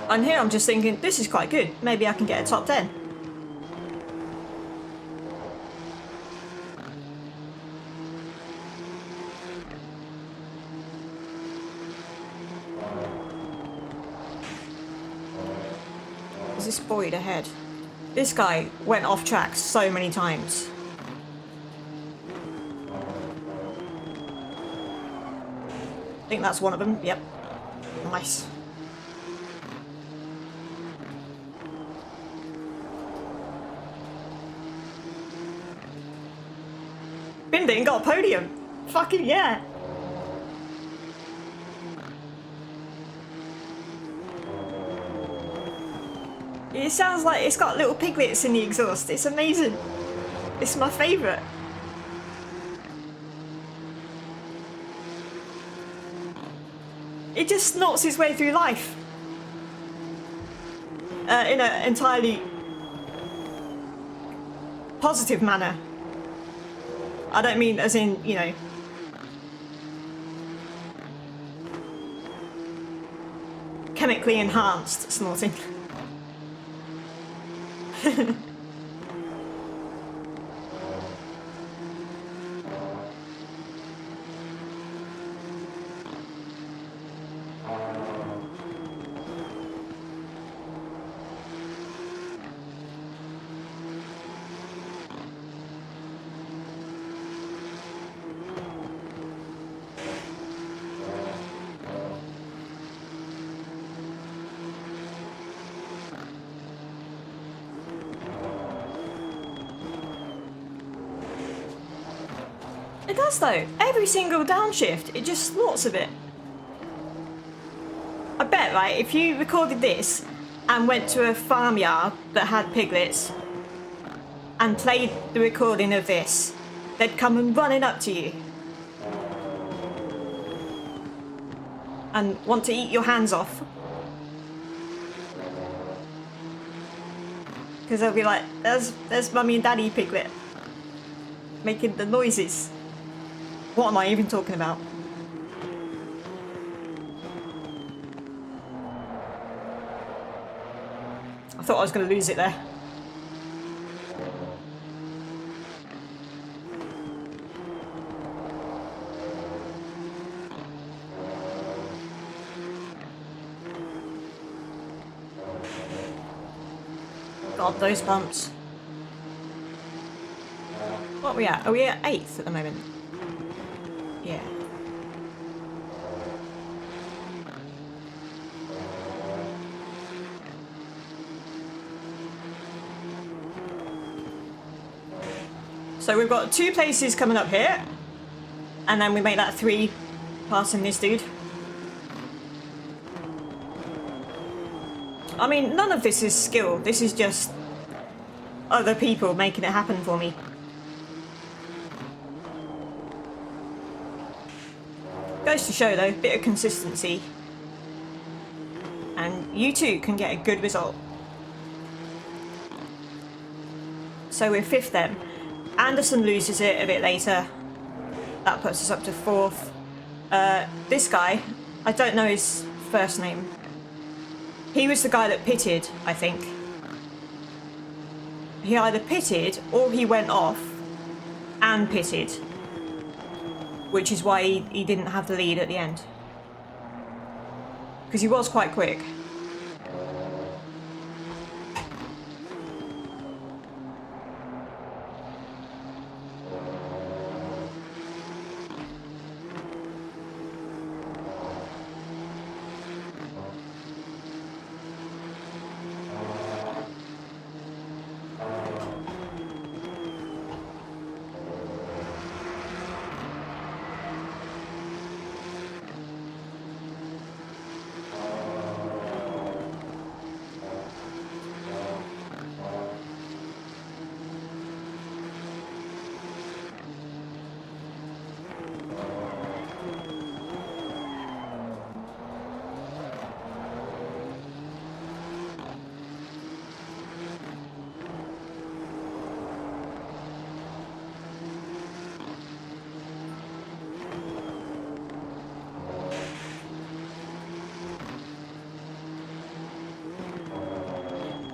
And here I'm just thinking, this is quite good. Maybe I can get a top 10. Is this Boyd ahead? This guy went off track so many times. I think that's one of them. Yep. Nice. Binding got a podium. Fucking yeah. It sounds like it's got little piglets in the exhaust. It's amazing. It's my favourite. It just snorts his way through life. In an entirely positive manner. I don't mean as in, you know, chemically enhanced snorting. It does though. Every single downshift, it just snorts a bit. I bet, right, if you recorded this and went to a farmyard that had piglets and played the recording of this, they'd come and running up to you and want to eat your hands off. Because they'll be like, there's mummy and daddy piglet making the noises. What am I even talking about? I thought I was going to lose it there. God, those bumps. What are we at? Are we at 8th at the moment? Yeah. So we've got 2 places coming up here, and then we make that 3 passing this dude. I mean, none of this is skill. This is just other people making it happen for me. Goes to show though, bit of consistency, and you too can get a good result. So we're 5th then. Anderson loses it a bit later. That puts us up to 4th. This guy, I don't know his first name. He was the guy that pitted, I think. He either pitted or he went off and pitted, which is why he didn't have the lead at the end. Because he was quite quick.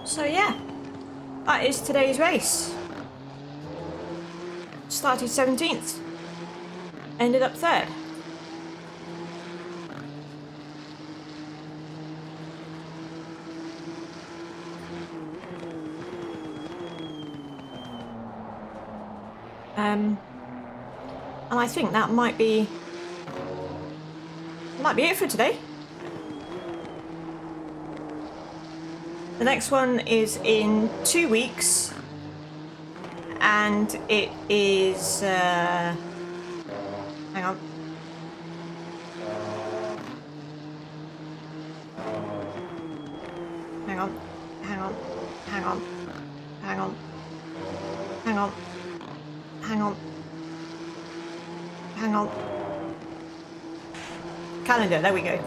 So yeah, that is today's race. Started 17th, ended up 3rd. And I think that might be it for today. The next one is in 2 weeks, and it is hang on. Hang on. Hang on. Hang on. Hang on. Hang on. Hang on. Hang on. Calendar, there we go.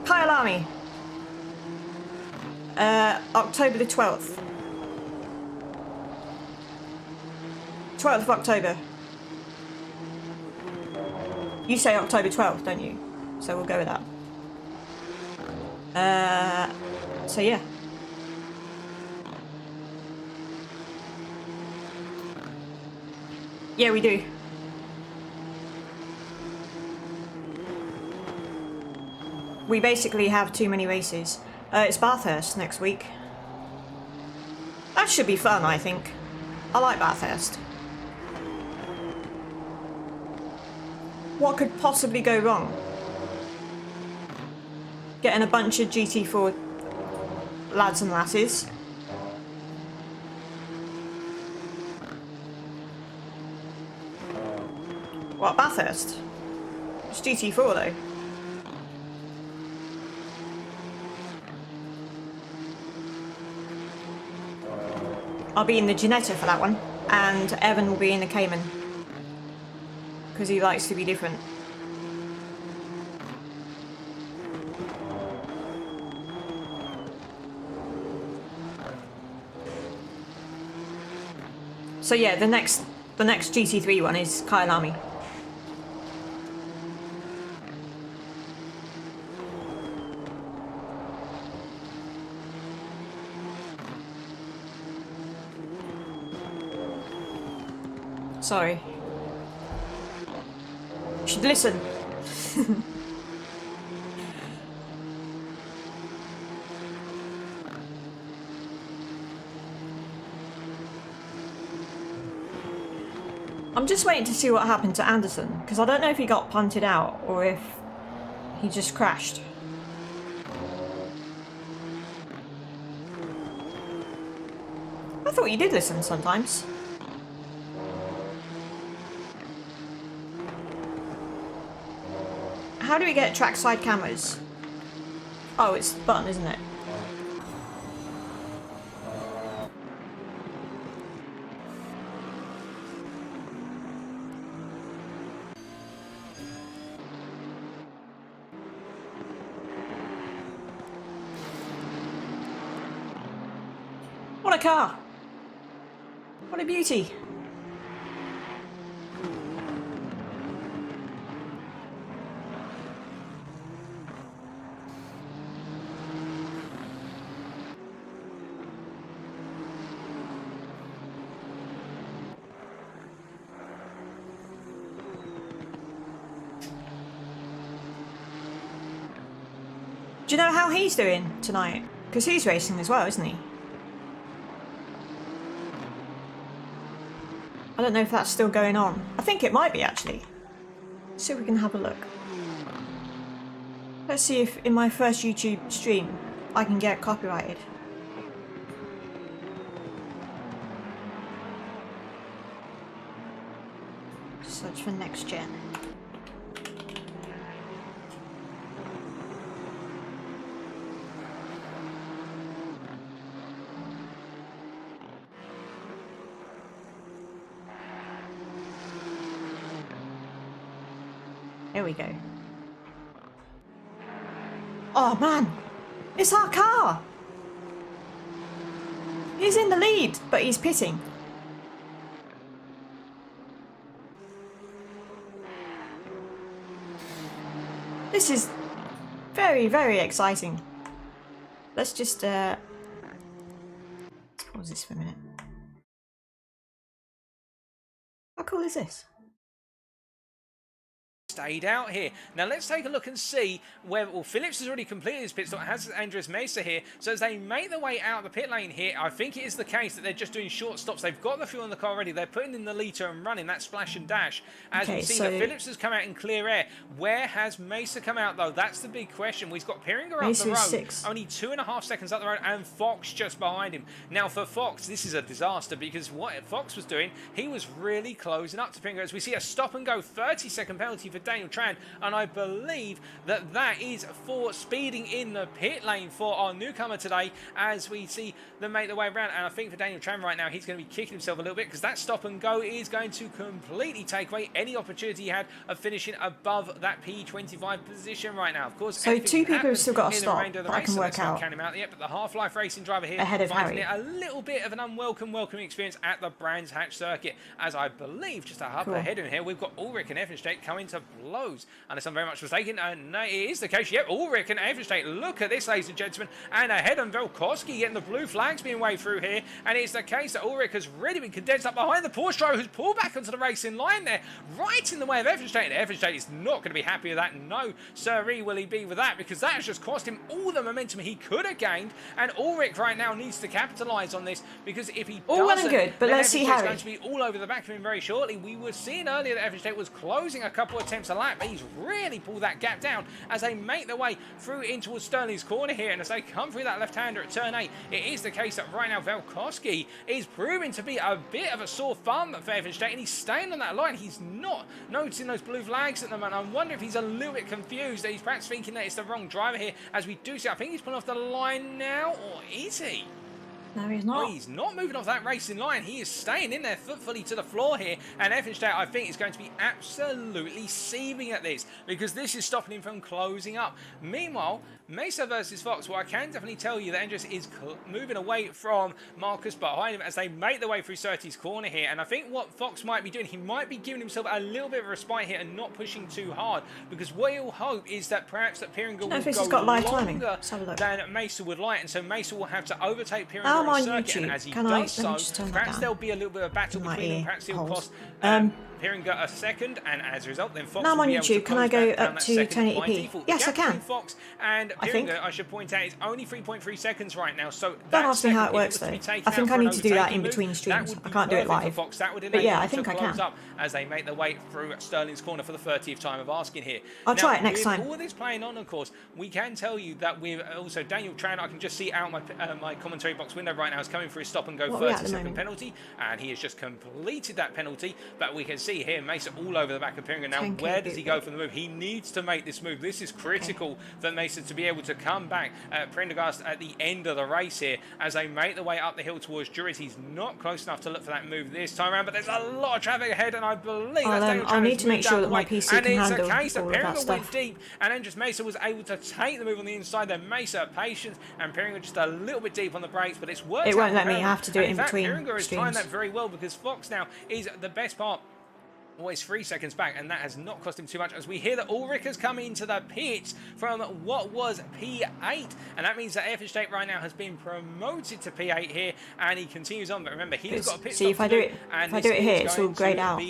Kyalami. October the 12th. 12th of October. You say October 12th, don't you? So we'll go with that. So yeah. Yeah, we do. We basically have too many races. It's Bathurst next week. That should be fun, I think. I like Bathurst. What could possibly go wrong? Getting a bunch of GT4 lads and lasses. What, Bathurst? It's GT4 though. I'll be in the Ginetta for that one, and Evan will be in the Cayman. Because he likes to be different. So yeah, the next GT3 one is Kyalami. Sorry. You should listen. I'm just waiting to see what happened to Anderson, because I don't know if he got punted out or if he just crashed. I thought you did listen sometimes. How do we get trackside cameras? Oh, it's the button, isn't it? What a car! What a beauty! Do you know how he's doing tonight? Because he's racing as well, isn't he? I don't know if that's still going on. I think it might be, actually. Let's see if we can have a look. Let's see if in my first YouTube stream I can get copyrighted. Search for next gen. There we go. Oh man, it's our car! He's in the lead, but he's pitting. This is very, very exciting. Let's just pause this for a minute. How cool is this? Stayed out here. Now let's take a look and see where, well, Phillips has already completed his pit stop, has Andres Mesa here, so as they make their way out of the pit lane here, I think it is the case that they're just doing short stops. They've got the fuel in the car already, they're putting in the litre and running that splash and dash, as we see that Phillips has come out in clear air. Where has Mesa come out though? That's the big question. We've got Piringer up the road, only 2.5 seconds up the road, and Fox just behind him. Now for Fox, this is a disaster, because what Fox was doing, he was really closing up to Piringer, as we see a stop and go 30-second penalty for Daniel Tran, and I believe that that is for speeding in the pit lane for our newcomer today, as we see them make their way around. And I think for Daniel Tran right now, he's going to be kicking himself a little bit, because that stop and go is going to completely take away any opportunity he had of finishing above that P25 position right now. Of course, so 2 people have still got to stop, but I can work out count him out yet, but the Half-Life Racing driver here ahead of finding Harry. it a little bit of an unwelcome experience at the Brands Hatch circuit, as I believe just up ahead of him here, we've got Ulrich and Effenstedt coming to blows. Unless I'm very much mistaken, no, it is the case. Yep, Ulrich and Effenstedt. Look at this, ladies and gentlemen. And ahead on Velkoski, getting the blue flags being waved through here. And it's the case that Ulrich has really been condensed up behind the Porsche driver, who's pulled back onto the racing line there, right in the way of Effenstedt. Effenstedt is not going to be happy with that. No, sirree will he be with that, because that has just cost him all the momentum he could have gained. And Ulrich right now needs to capitalise on this, because if he doesn't, well and good, but let's see Harry. Going to be all over the back of him very shortly. We were seeing earlier that Effenstedt was closing a couple of attempts a lap, but he's really pulled that gap down as they make their way through in towards Sterling's corner here, and as they come through that left-hander at turn 8, it is the case that right now Velkoski is proving to be a bit of a sore thumb for Effenstedt, and he's staying on that line. He's not noticing those blue flags at the moment. I wonder if he's a little bit confused, that he's perhaps thinking that it's the wrong driver here, as we do see, I think he's pulling off the line now, or is he? No, he's not. Well, he's not moving off that racing line. He is staying in there, foot fully to the floor here. And Effenstedt, I think, is going to be absolutely seething at this, because this is stopping him from closing up. Meanwhile, Mesa versus Fox, well, I can definitely tell you that Andres is moving away from Marcus behind him as they make their way through Surtees' corner here. And I think what Fox might be doing, he might be giving himself a little bit of a respite here and not pushing too hard, because what he'll hope is that perhaps that Piringer will go longer than Mesa would like, and so Mesa will have to overtake Piringer on circuit, and as he does so, perhaps there'll be a little bit of a battle between them. Perhaps he'll cost Piringer a second, and as a result, then Fox now I'm will on be able YouTube. to Can I go up to 1080p? Yes, I can. Fox and Piringer, I should point out, is only 3.3 seconds right now. So don't ask me how it works though. I think I need to do that in between streams. I can't do it live. Fox. That would but yeah, I think I can. Up as they make their way through Sterling's corner for the 30th time of asking here. I'll try it next time. All this playing on, of course, we can tell you that we've also Daniel Tran. I can just see out my commentary box window right now is coming for his stop and go 30-second penalty, and he has just completed that penalty. But we can see here Mesa all over the back of Piringer. Now, where does he go from the move? He needs to make this move. This is critical for Mesa to be able to come back at Prendergast at the end of the race here as they make their way up the hill towards Juris. He's not close enough to look for that move this time around, but there's a lot of traffic ahead, and I believe I'll need to make sure that my PC can handle all of that stuff. And it's a case that Piringer went deep, and Andres Mesa was able to take the move on the inside there. Mesa, patience, and Piringer just a little bit deep on the brakes, but it's worked. It won't let me have to do it in between Piringer has timed streams. that very well, because Fox now is the best part. Always 3 seconds back, and that has not cost him too much, as we hear that Ulrich has come into the pits from what was P8, and that means that Effenstedt right now has been promoted to P8 here, and he continues on. But remember, he's got a pit stop. See, if I do it here, it's all grayed out.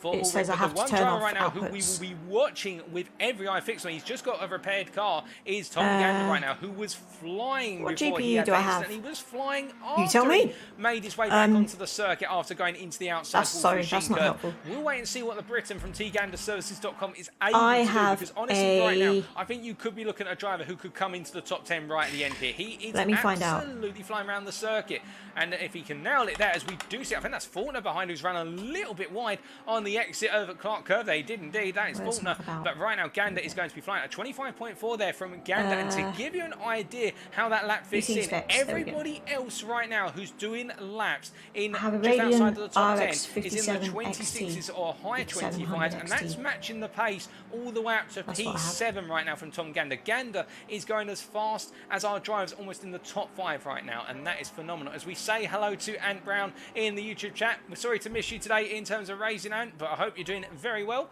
It says I have to turn off right now, outputs. who we will be watching with every eye fixed on. He's just got a repaired car. Is Tom Gander right now, who was flying what before GPU he had do I have? And he was flying You tell me. he made his way back onto the circuit after going into the outside. That's not helpful. We'll wait and see what the Britain from tganderservices.com is able I to do, have because honestly right now I think you could be looking at a driver who could come into the top 10 right at the end here. He is absolutely flying around the circuit, and if he can nail it there, as we do see, I think that's Faulkner behind, who's run a little bit wide on the exit of Clark Curve there. He did indeed, that is Faulkner, but right now Gander is going to be flying at 25.4 there from Gander, and to give you an idea how that lap fits in, everybody else right now who's doing laps in just outside of the top 10 is in the 26s or high 25s, and that's matching the pace all the way up to P7 right now from Tom Gander. Gander is going as fast as our drivers, almost in the top 5 right now, and that is phenomenal. As we say hello to Ant Brown in the YouTube chat, we're sorry to miss you today in terms of racing, Ant, but I hope you're doing very well.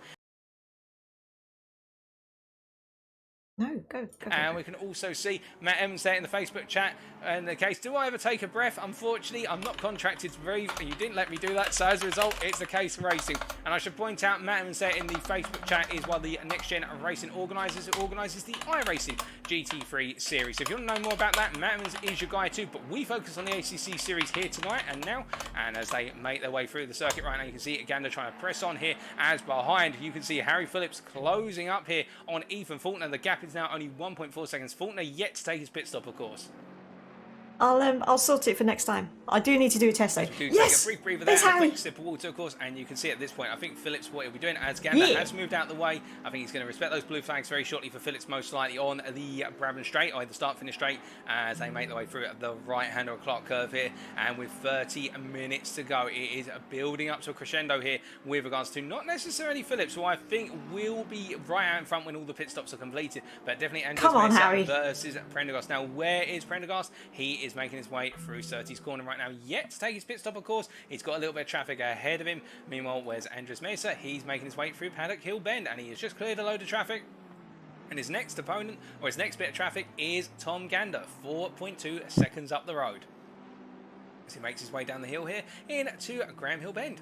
No, go. And we can also see Matt Evans there in the Facebook chat. In the case, do I ever take a breath? Unfortunately, I'm not contracted to breathe, and you didn't let me do that. So as a result, it's the case of racing. And I should point out, Matt Evans there in the Facebook chat is one of the Next Gen Racing organisers who organises the iRacing GT3 series. So if you want to know more about that, Matt Evans is your guy too. But we focus on the ACC series here tonight and now. And as they make their way through the circuit right now, you can see Gander trying to press on here. As behind, you can see Harry Phillips closing up here on Ethan Faulkner. The gap is now only 1.4 seconds. Faulkner yet to take his pit stop, of course. I'll sort it for next time. I do need to do a test though. Yes, take a brief breather there, and a quick sip of water, of course, and you can see at this point, I think Phillips, what he'll be doing, as Gander has moved out the way, I think he's going to respect those blue flags very shortly for Phillips, most likely on the Brabham Straight, or the start-finish straight, as they make their way through the right-hander clock curve here, and with 30 minutes to go, it is building up to a crescendo here with regards to not necessarily Phillips, who I think will be right out in front when all the pit stops are completed, but definitely Andres Mesa versus Prendergast. Now, where is Prendergast? He is making his way through Surtees corner right now, yet to take his pit stop, of course. He's got a little bit of traffic ahead of him. Meanwhile, where's Andres Mesa? He's making his way through Paddock Hill Bend, and he has just cleared a load of traffic. And his next opponent, or his next bit of traffic, is Tom Gander, 4.2 seconds up the road. As he makes his way down the hill here into Graham Hill Bend.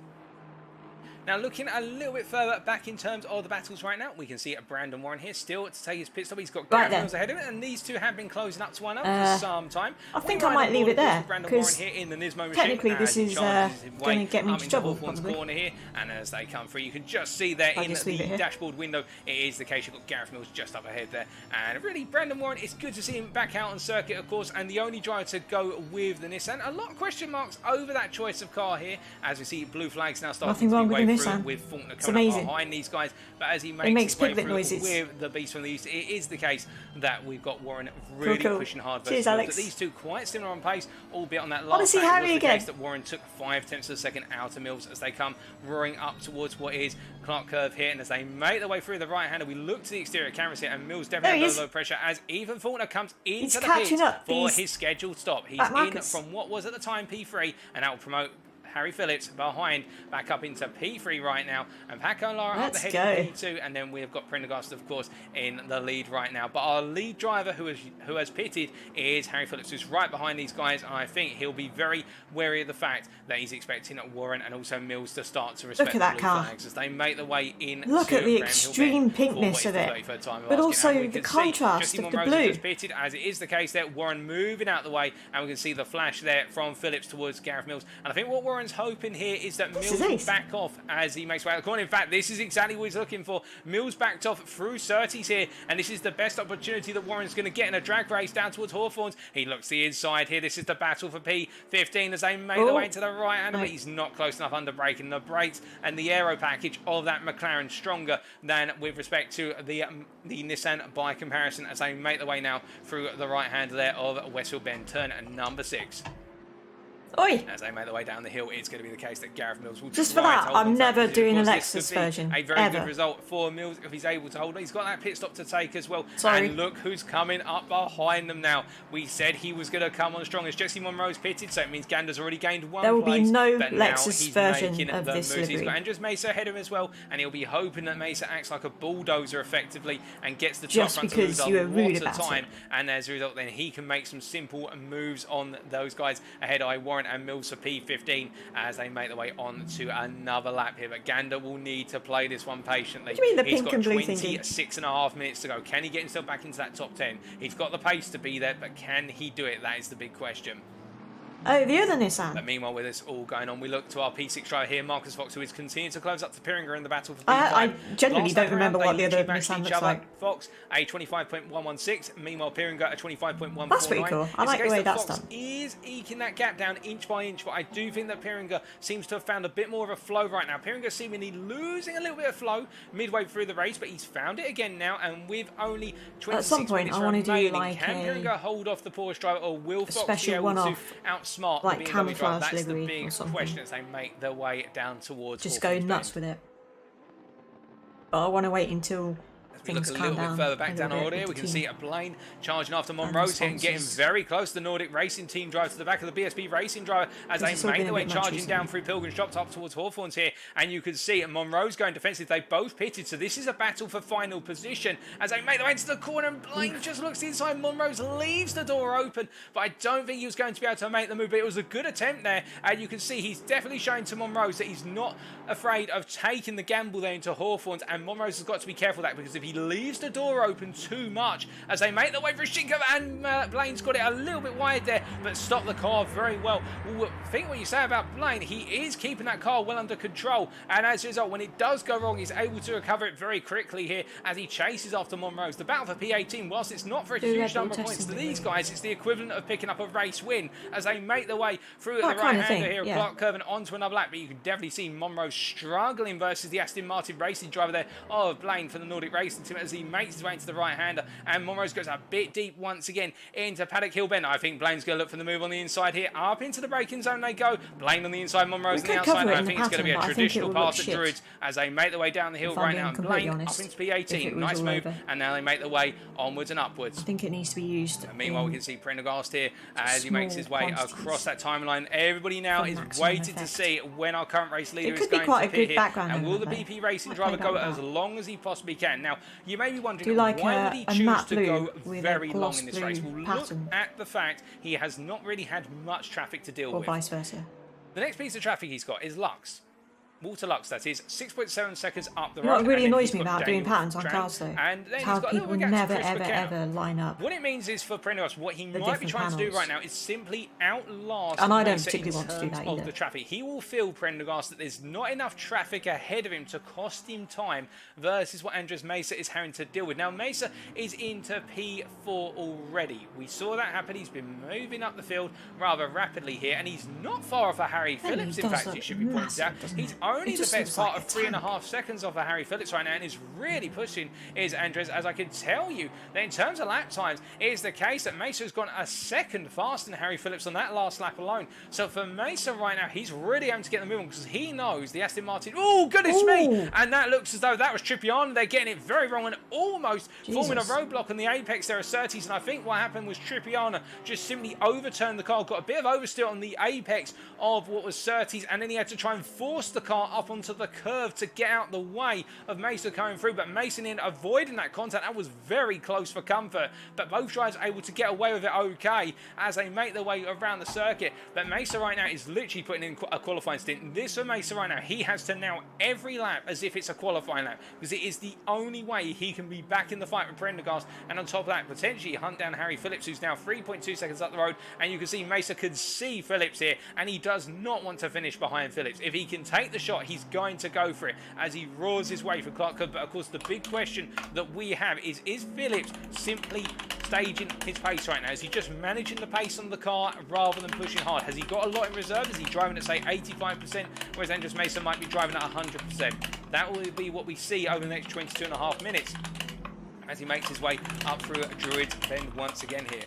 Now, looking a little bit further back in terms of the battles right now, we can see Brandon Warren here still to take his pit stop. He's got Gareth Mills ahead of him, and these two have been closing up to one another for some time. I think I might leave it there, because technically this is going to get me into trouble, probably. Corner here, and as they come through, you can just see there in the dashboard window, it is the case. You've got Gareth Mills just up ahead there. And really, Brandon Warren, it's good to see him back out on circuit, of course, and the only driver to go with the Nissan. A lot of question marks over that choice of car here, as we see blue flags now starting to be way through with Faulkner coming up behind these guys, but as he makes his way through with the beast from the east, it is the case that we've got Warren really pushing hard. Cheers, Alex. These two quite similar on pace, albeit on that last Honestly, Harry again. Case that Warren took 0.5 of a second out of Mills as they come roaring up towards what is Clark Curve here, and as they make their way through the right hander, we look to the exterior cameras here, and Mills definitely under low pressure as Ethan Faulkner comes into the pit for his scheduled stop. He's in from what was at the time P3, and that will promote Harry Phillips behind, back up into P3 right now, and Paco and Lara up the head in P2, and then we've got Prendergast, of course, in the lead right now. But our lead driver who has pitted is Harry Phillips, who's right behind these guys, and I think he'll be very wary of the fact that he's expecting Warren and also Mills to start to respect the blue flags as they make their way in. Look at the extreme pinkness of it, but also the contrast of the blue. Pitted, as it is the case there, Warren moving out the way, and we can see the flash there from Phillips towards Gareth Mills, and I think what Warren's hoping here is that Mills will back off as he makes way out of the corner. In fact, this is exactly what he's looking for. Mills backed off through Surtees here, and this is the best opportunity that Warren's going to get in a drag race down towards Hawthorns. He looks the inside here. This is the battle for P15 as they make their way into the right hand, but he's not close enough under braking. The brakes and the aero package of that McLaren stronger than with respect to the Nissan by comparison as they make their way now through the right hand there of Westfield Bend, turn number 6. Oi. As they make their way down the hill, it's going to be the case that Gareth Mills will just for that. I'm never doing a Lexus version. A very good result for Mills if he's able to hold on. He's got that pit stop to take as well. And look who's coming up behind them now. We said he was going to come on strong as Jesse Monroe's pitted, so it means Gander's already gained one. There will place, be no but Lexus version of this livery. He's got Andres Mesa ahead of him as well, and he'll be hoping that Mesa acts like a bulldozer effectively and gets the top front to lose a lot of time. And as a result, then he can make some simple moves on those guys ahead. Warren and Mills for P15 as they make their way on to another lap here. But Gander will need to play this one patiently. What do you mean the He's pink got and blue 26.5 minutes to go. Can he get himself back into that top 10? He's got the pace to be there, but can he do it? That is the big question. Oh, the other Nissan. But meanwhile, with this all going on, we look to our P6 driver here, Marcus Fox, who is continuing to close up to Piringer in the battle for P5. I generally don't remember what the other Nissan looks like. Fox, a 25.116. Meanwhile, Piringer, a 25.149. That's pretty cool. I like the way that's done. Fox is eking that gap down inch by inch, but I do think that Piringer seems to have found a bit more of a flow right now. Piringer seemingly losing a little bit of flow midway through the race, but he's found it again now, and with only 26 at some point, minutes I want to do like can Piringer hold off the Porsche driver, or will Fox be able to outsmart like the BMW driver? That's the livery big question as they make their way down towards just go nuts with it. But I want to wait until We look things a calm little down bit further back a down little our bit order. with We the can see team. a Blaine charging after Monrose here and getting sponsors. very close to the Nordic Racing team drive to the back of the BSB Racing driver as This has they all make been their a way bit much charging down recently. through Pilgrim's Drop up towards Hawthorns here. And you can see Monrose going defensive. They both pitted, so this is a battle for final position as they make their way into the corner. And Blaine just looks inside. Monrose leaves the door open, but I don't think he was going to be able to make the move. But it was a good attempt there, and you can see he's definitely showing to Monrose that he's not afraid of taking the gamble there into Hawthorns. And Monrose has got to be careful of that, because if he leaves the door open too much as they make their way for Shinko, and Blaine's got it a little bit wide there, but stopped the car very well. Think what you say about Blaine. He is keeping that car well under control, and as a result, when it does go wrong, he's able to recover it very quickly here as he chases after Monrose. The battle for P18, whilst it's not for a huge number of points to these guys, it's the equivalent of picking up a race win as they make their way through at the right-hander here, Clark Curve, and onto another lap. But you can definitely see Monrose struggling versus the Aston Martin racing driver there of Blaine for the Nordic Racing team as he makes his way into the right-hander, and Monrose goes a bit deep once again into Paddock Hill Bend. I think Blaine's going to look for the move on the inside here. Up into the braking zone they go. Blaine on the inside, Monrose on the outside. I think it's going to be a traditional pass at Druids as they make their way down the hill right now. And Blaine up into P18. Nice move. And now they make their way onwards and upwards. I think it needs to be used. And meanwhile, we can see Prendergast here as he makes his way across that timeline. Everybody now is waiting to see when our current race leader is going to pit here. And will the BP racing driver go as long as he possibly can? Now, you may be wondering, why would he choose to go very long in this race? Well, look at the fact he has not really had much traffic to deal with. Or vice versa. The next piece of traffic he's got is Lux. Water Lux, that is 6.7 seconds up the road. What really annoys me about doing patterns on cars, though, and then how people never, ever line up. What it means is for Prendergast, what he might be trying to do right now is simply outlast. And I don't particularly want to do that either. The traffic. He will feel, Prendergast, that there's not enough traffic ahead of him to cost him time versus what Andres Mesa is having to deal with. Now, Mesa is into P4 already. We saw that happen. He's been moving up the field rather rapidly here, and he's not far off of Harry Phillips. In fact, it should be pointed out. He's only the best part of 3.5 seconds off of Harry Phillips right now, and is really pushing is Andres, as I can tell you that in terms of lap times, it is the case that Mesa's gone a second faster than Harry Phillips on that last lap alone. So for Mesa right now, he's really having to get the move on because he knows the Aston Martin. Oh, goodness me! And that looks as though that was Trippiani. They're getting it very wrong and almost forming a roadblock on the apex there of SRHI. And I think what happened was Trippiani just simply overturned the car, got a bit of oversteer on the apex of what was SRHI, and then he had to try and force the car up onto the curve to get out the way of Mesa coming through, but Mason in avoiding that contact. That was very close for comfort, but both drivers able to get away with it okay as they make their way around the circuit. But Mesa right now is literally putting in a qualifying stint. This for Mesa right now, he has to now every lap as if it's a qualifying lap, because it is the only way he can be back in the fight with Prendergast, and on top of that, potentially hunt down Harry Phillips, who's now 3.2 seconds up the road. And you can see Mesa could see Phillips here, and he does not want to finish behind Phillips. If he can take the shot, he's going to go for it as he roars his way for Clark Curve. But of course, the big question that we have is Phillips simply staging his pace right now? Is he just managing the pace on the car rather than pushing hard? Has he got a lot in reserve? Is he driving at, say, 85%, whereas Andres Mesa might be driving at 100%? That will be what we see over the next 22.5 minutes as he makes his way up through Druids Bend once again here.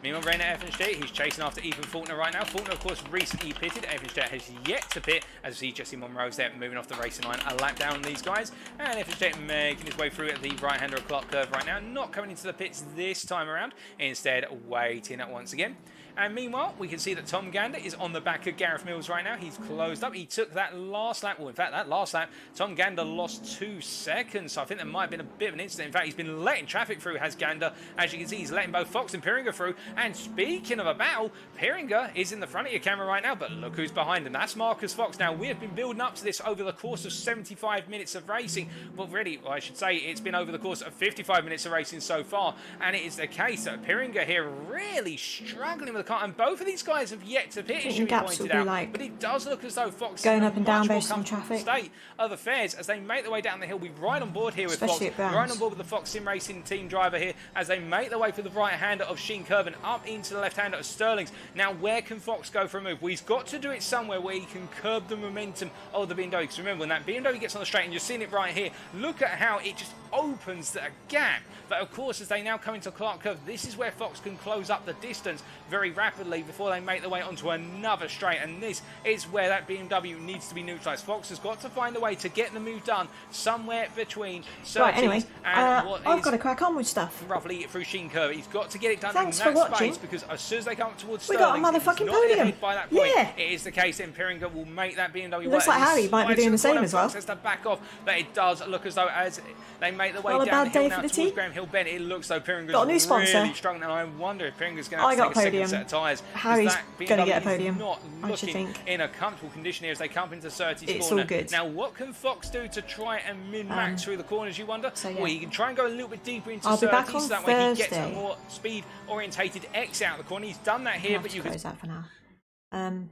Meanwhile, Rainer Effenstedt, he's chasing after Ethan Faulkner right now. Faulkner, of course, recently pitted. Effenstedt has yet to pit, as we see Jesse Monrose there moving off the racing line. A lap down on these guys. And Effenstedt making his way through at the right-hander of Clark Curve right now. Not coming into the pits this time around. Instead, waiting at once again. And meanwhile, we can see that Tom Gander is on the back of Gareth Mills right now. He's closed up. He took that last lap. Well, in fact, that last lap, Tom Gander lost 2 seconds. So I think there might have been a bit of an incident. In fact, he's been letting traffic through, has Gander. As you can see, he's letting both Fox and Piringer through. And speaking of a battle, Piringer is in the front of your camera right now, but look who's behind him. That's Marcus Fox. Now, we have been building up to this over the course of 75 minutes of racing. Well, really, I should say it's been over the course of 55 minutes of racing so far. And it is the case that Piringer here really struggling with the car. And both of these guys have yet to pit, it should be pointed out. But it does look as though Fox going up and down based on traffic state of affairs as they make their way down the hill. We're right on board here with Fox. We're right on board with the Fox Sim Racing team driver here as they make their way for the right-hander of Sheen Curve and up into the left-hander of Sterling's. Now, where can Fox go for a move? Well, he's got to do it somewhere where he can curb the momentum of the BMW. Because remember, when that BMW gets on the straight, and you're seeing it right here, look at how it just opens a gap. But of course, as they now come into Clark Curve, this is where Fox can close up the distance very rapidly before they make their way onto another straight. And this is where that BMW needs to be neutralised. Fox has got to find a way to get the move done somewhere between Right, anyway, and what I've is got to crack on with stuff. roughly through Sheen Curve. He's got to get it done Thanks in that for watching. space, because as soon as they come up towards We got a Sterling, motherfucking he's not podium. ahead by that point. Yeah. It is the case that Imperinger will make that BMW Looks work. like Harry might be doing the same as well. Fox has to back off, but it does look as though as they make their way Well, a down bad the hill day now for the towards team. Graham Hill Bend, it looks though Imperinger's Got a new sponsor. really struggling, and I wonder if Imperinger's going to I have to got take a podium. second set of tyres. Harry's gonna get a is podium, not I should looking think. in a comfortable condition here as they come up into 30 It's corner. all good. Now, what can Fox do to try and min-max through the corners, you wonder? so, yeah. Well, he can try and go a little bit deeper into I'll be 30, back so on that way he gets a Thursday. more speed-orientated exit out of the corner. He's done that here, I'll but you close can... that for now.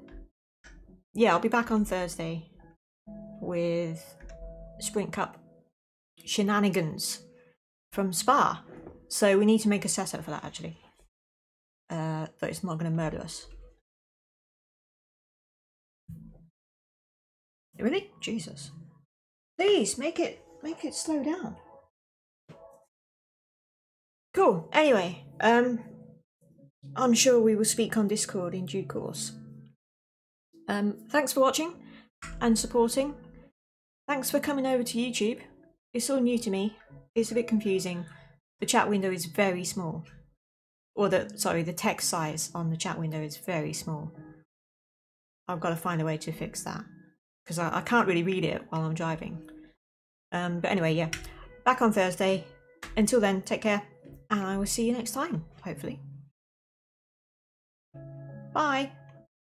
Yeah, I'll be back on Thursday with Sprint Cup shenanigans from Spa. So we need to make a setup for that, actually. But it's not going to murder us. Really? Jesus. Please, make it slow down. Cool. Anyway, I'm sure we will speak on Discord in due course. Thanks for watching and supporting. Thanks for coming over to YouTube. It's all new to me. It's a bit confusing. The chat window is very small. Or the text size on the chat window is very small. I've got to find a way to fix that, because I can't really read it while I'm driving. But anyway, yeah. Back on Thursday. Until then, take care. And I will see you next time, hopefully. Bye.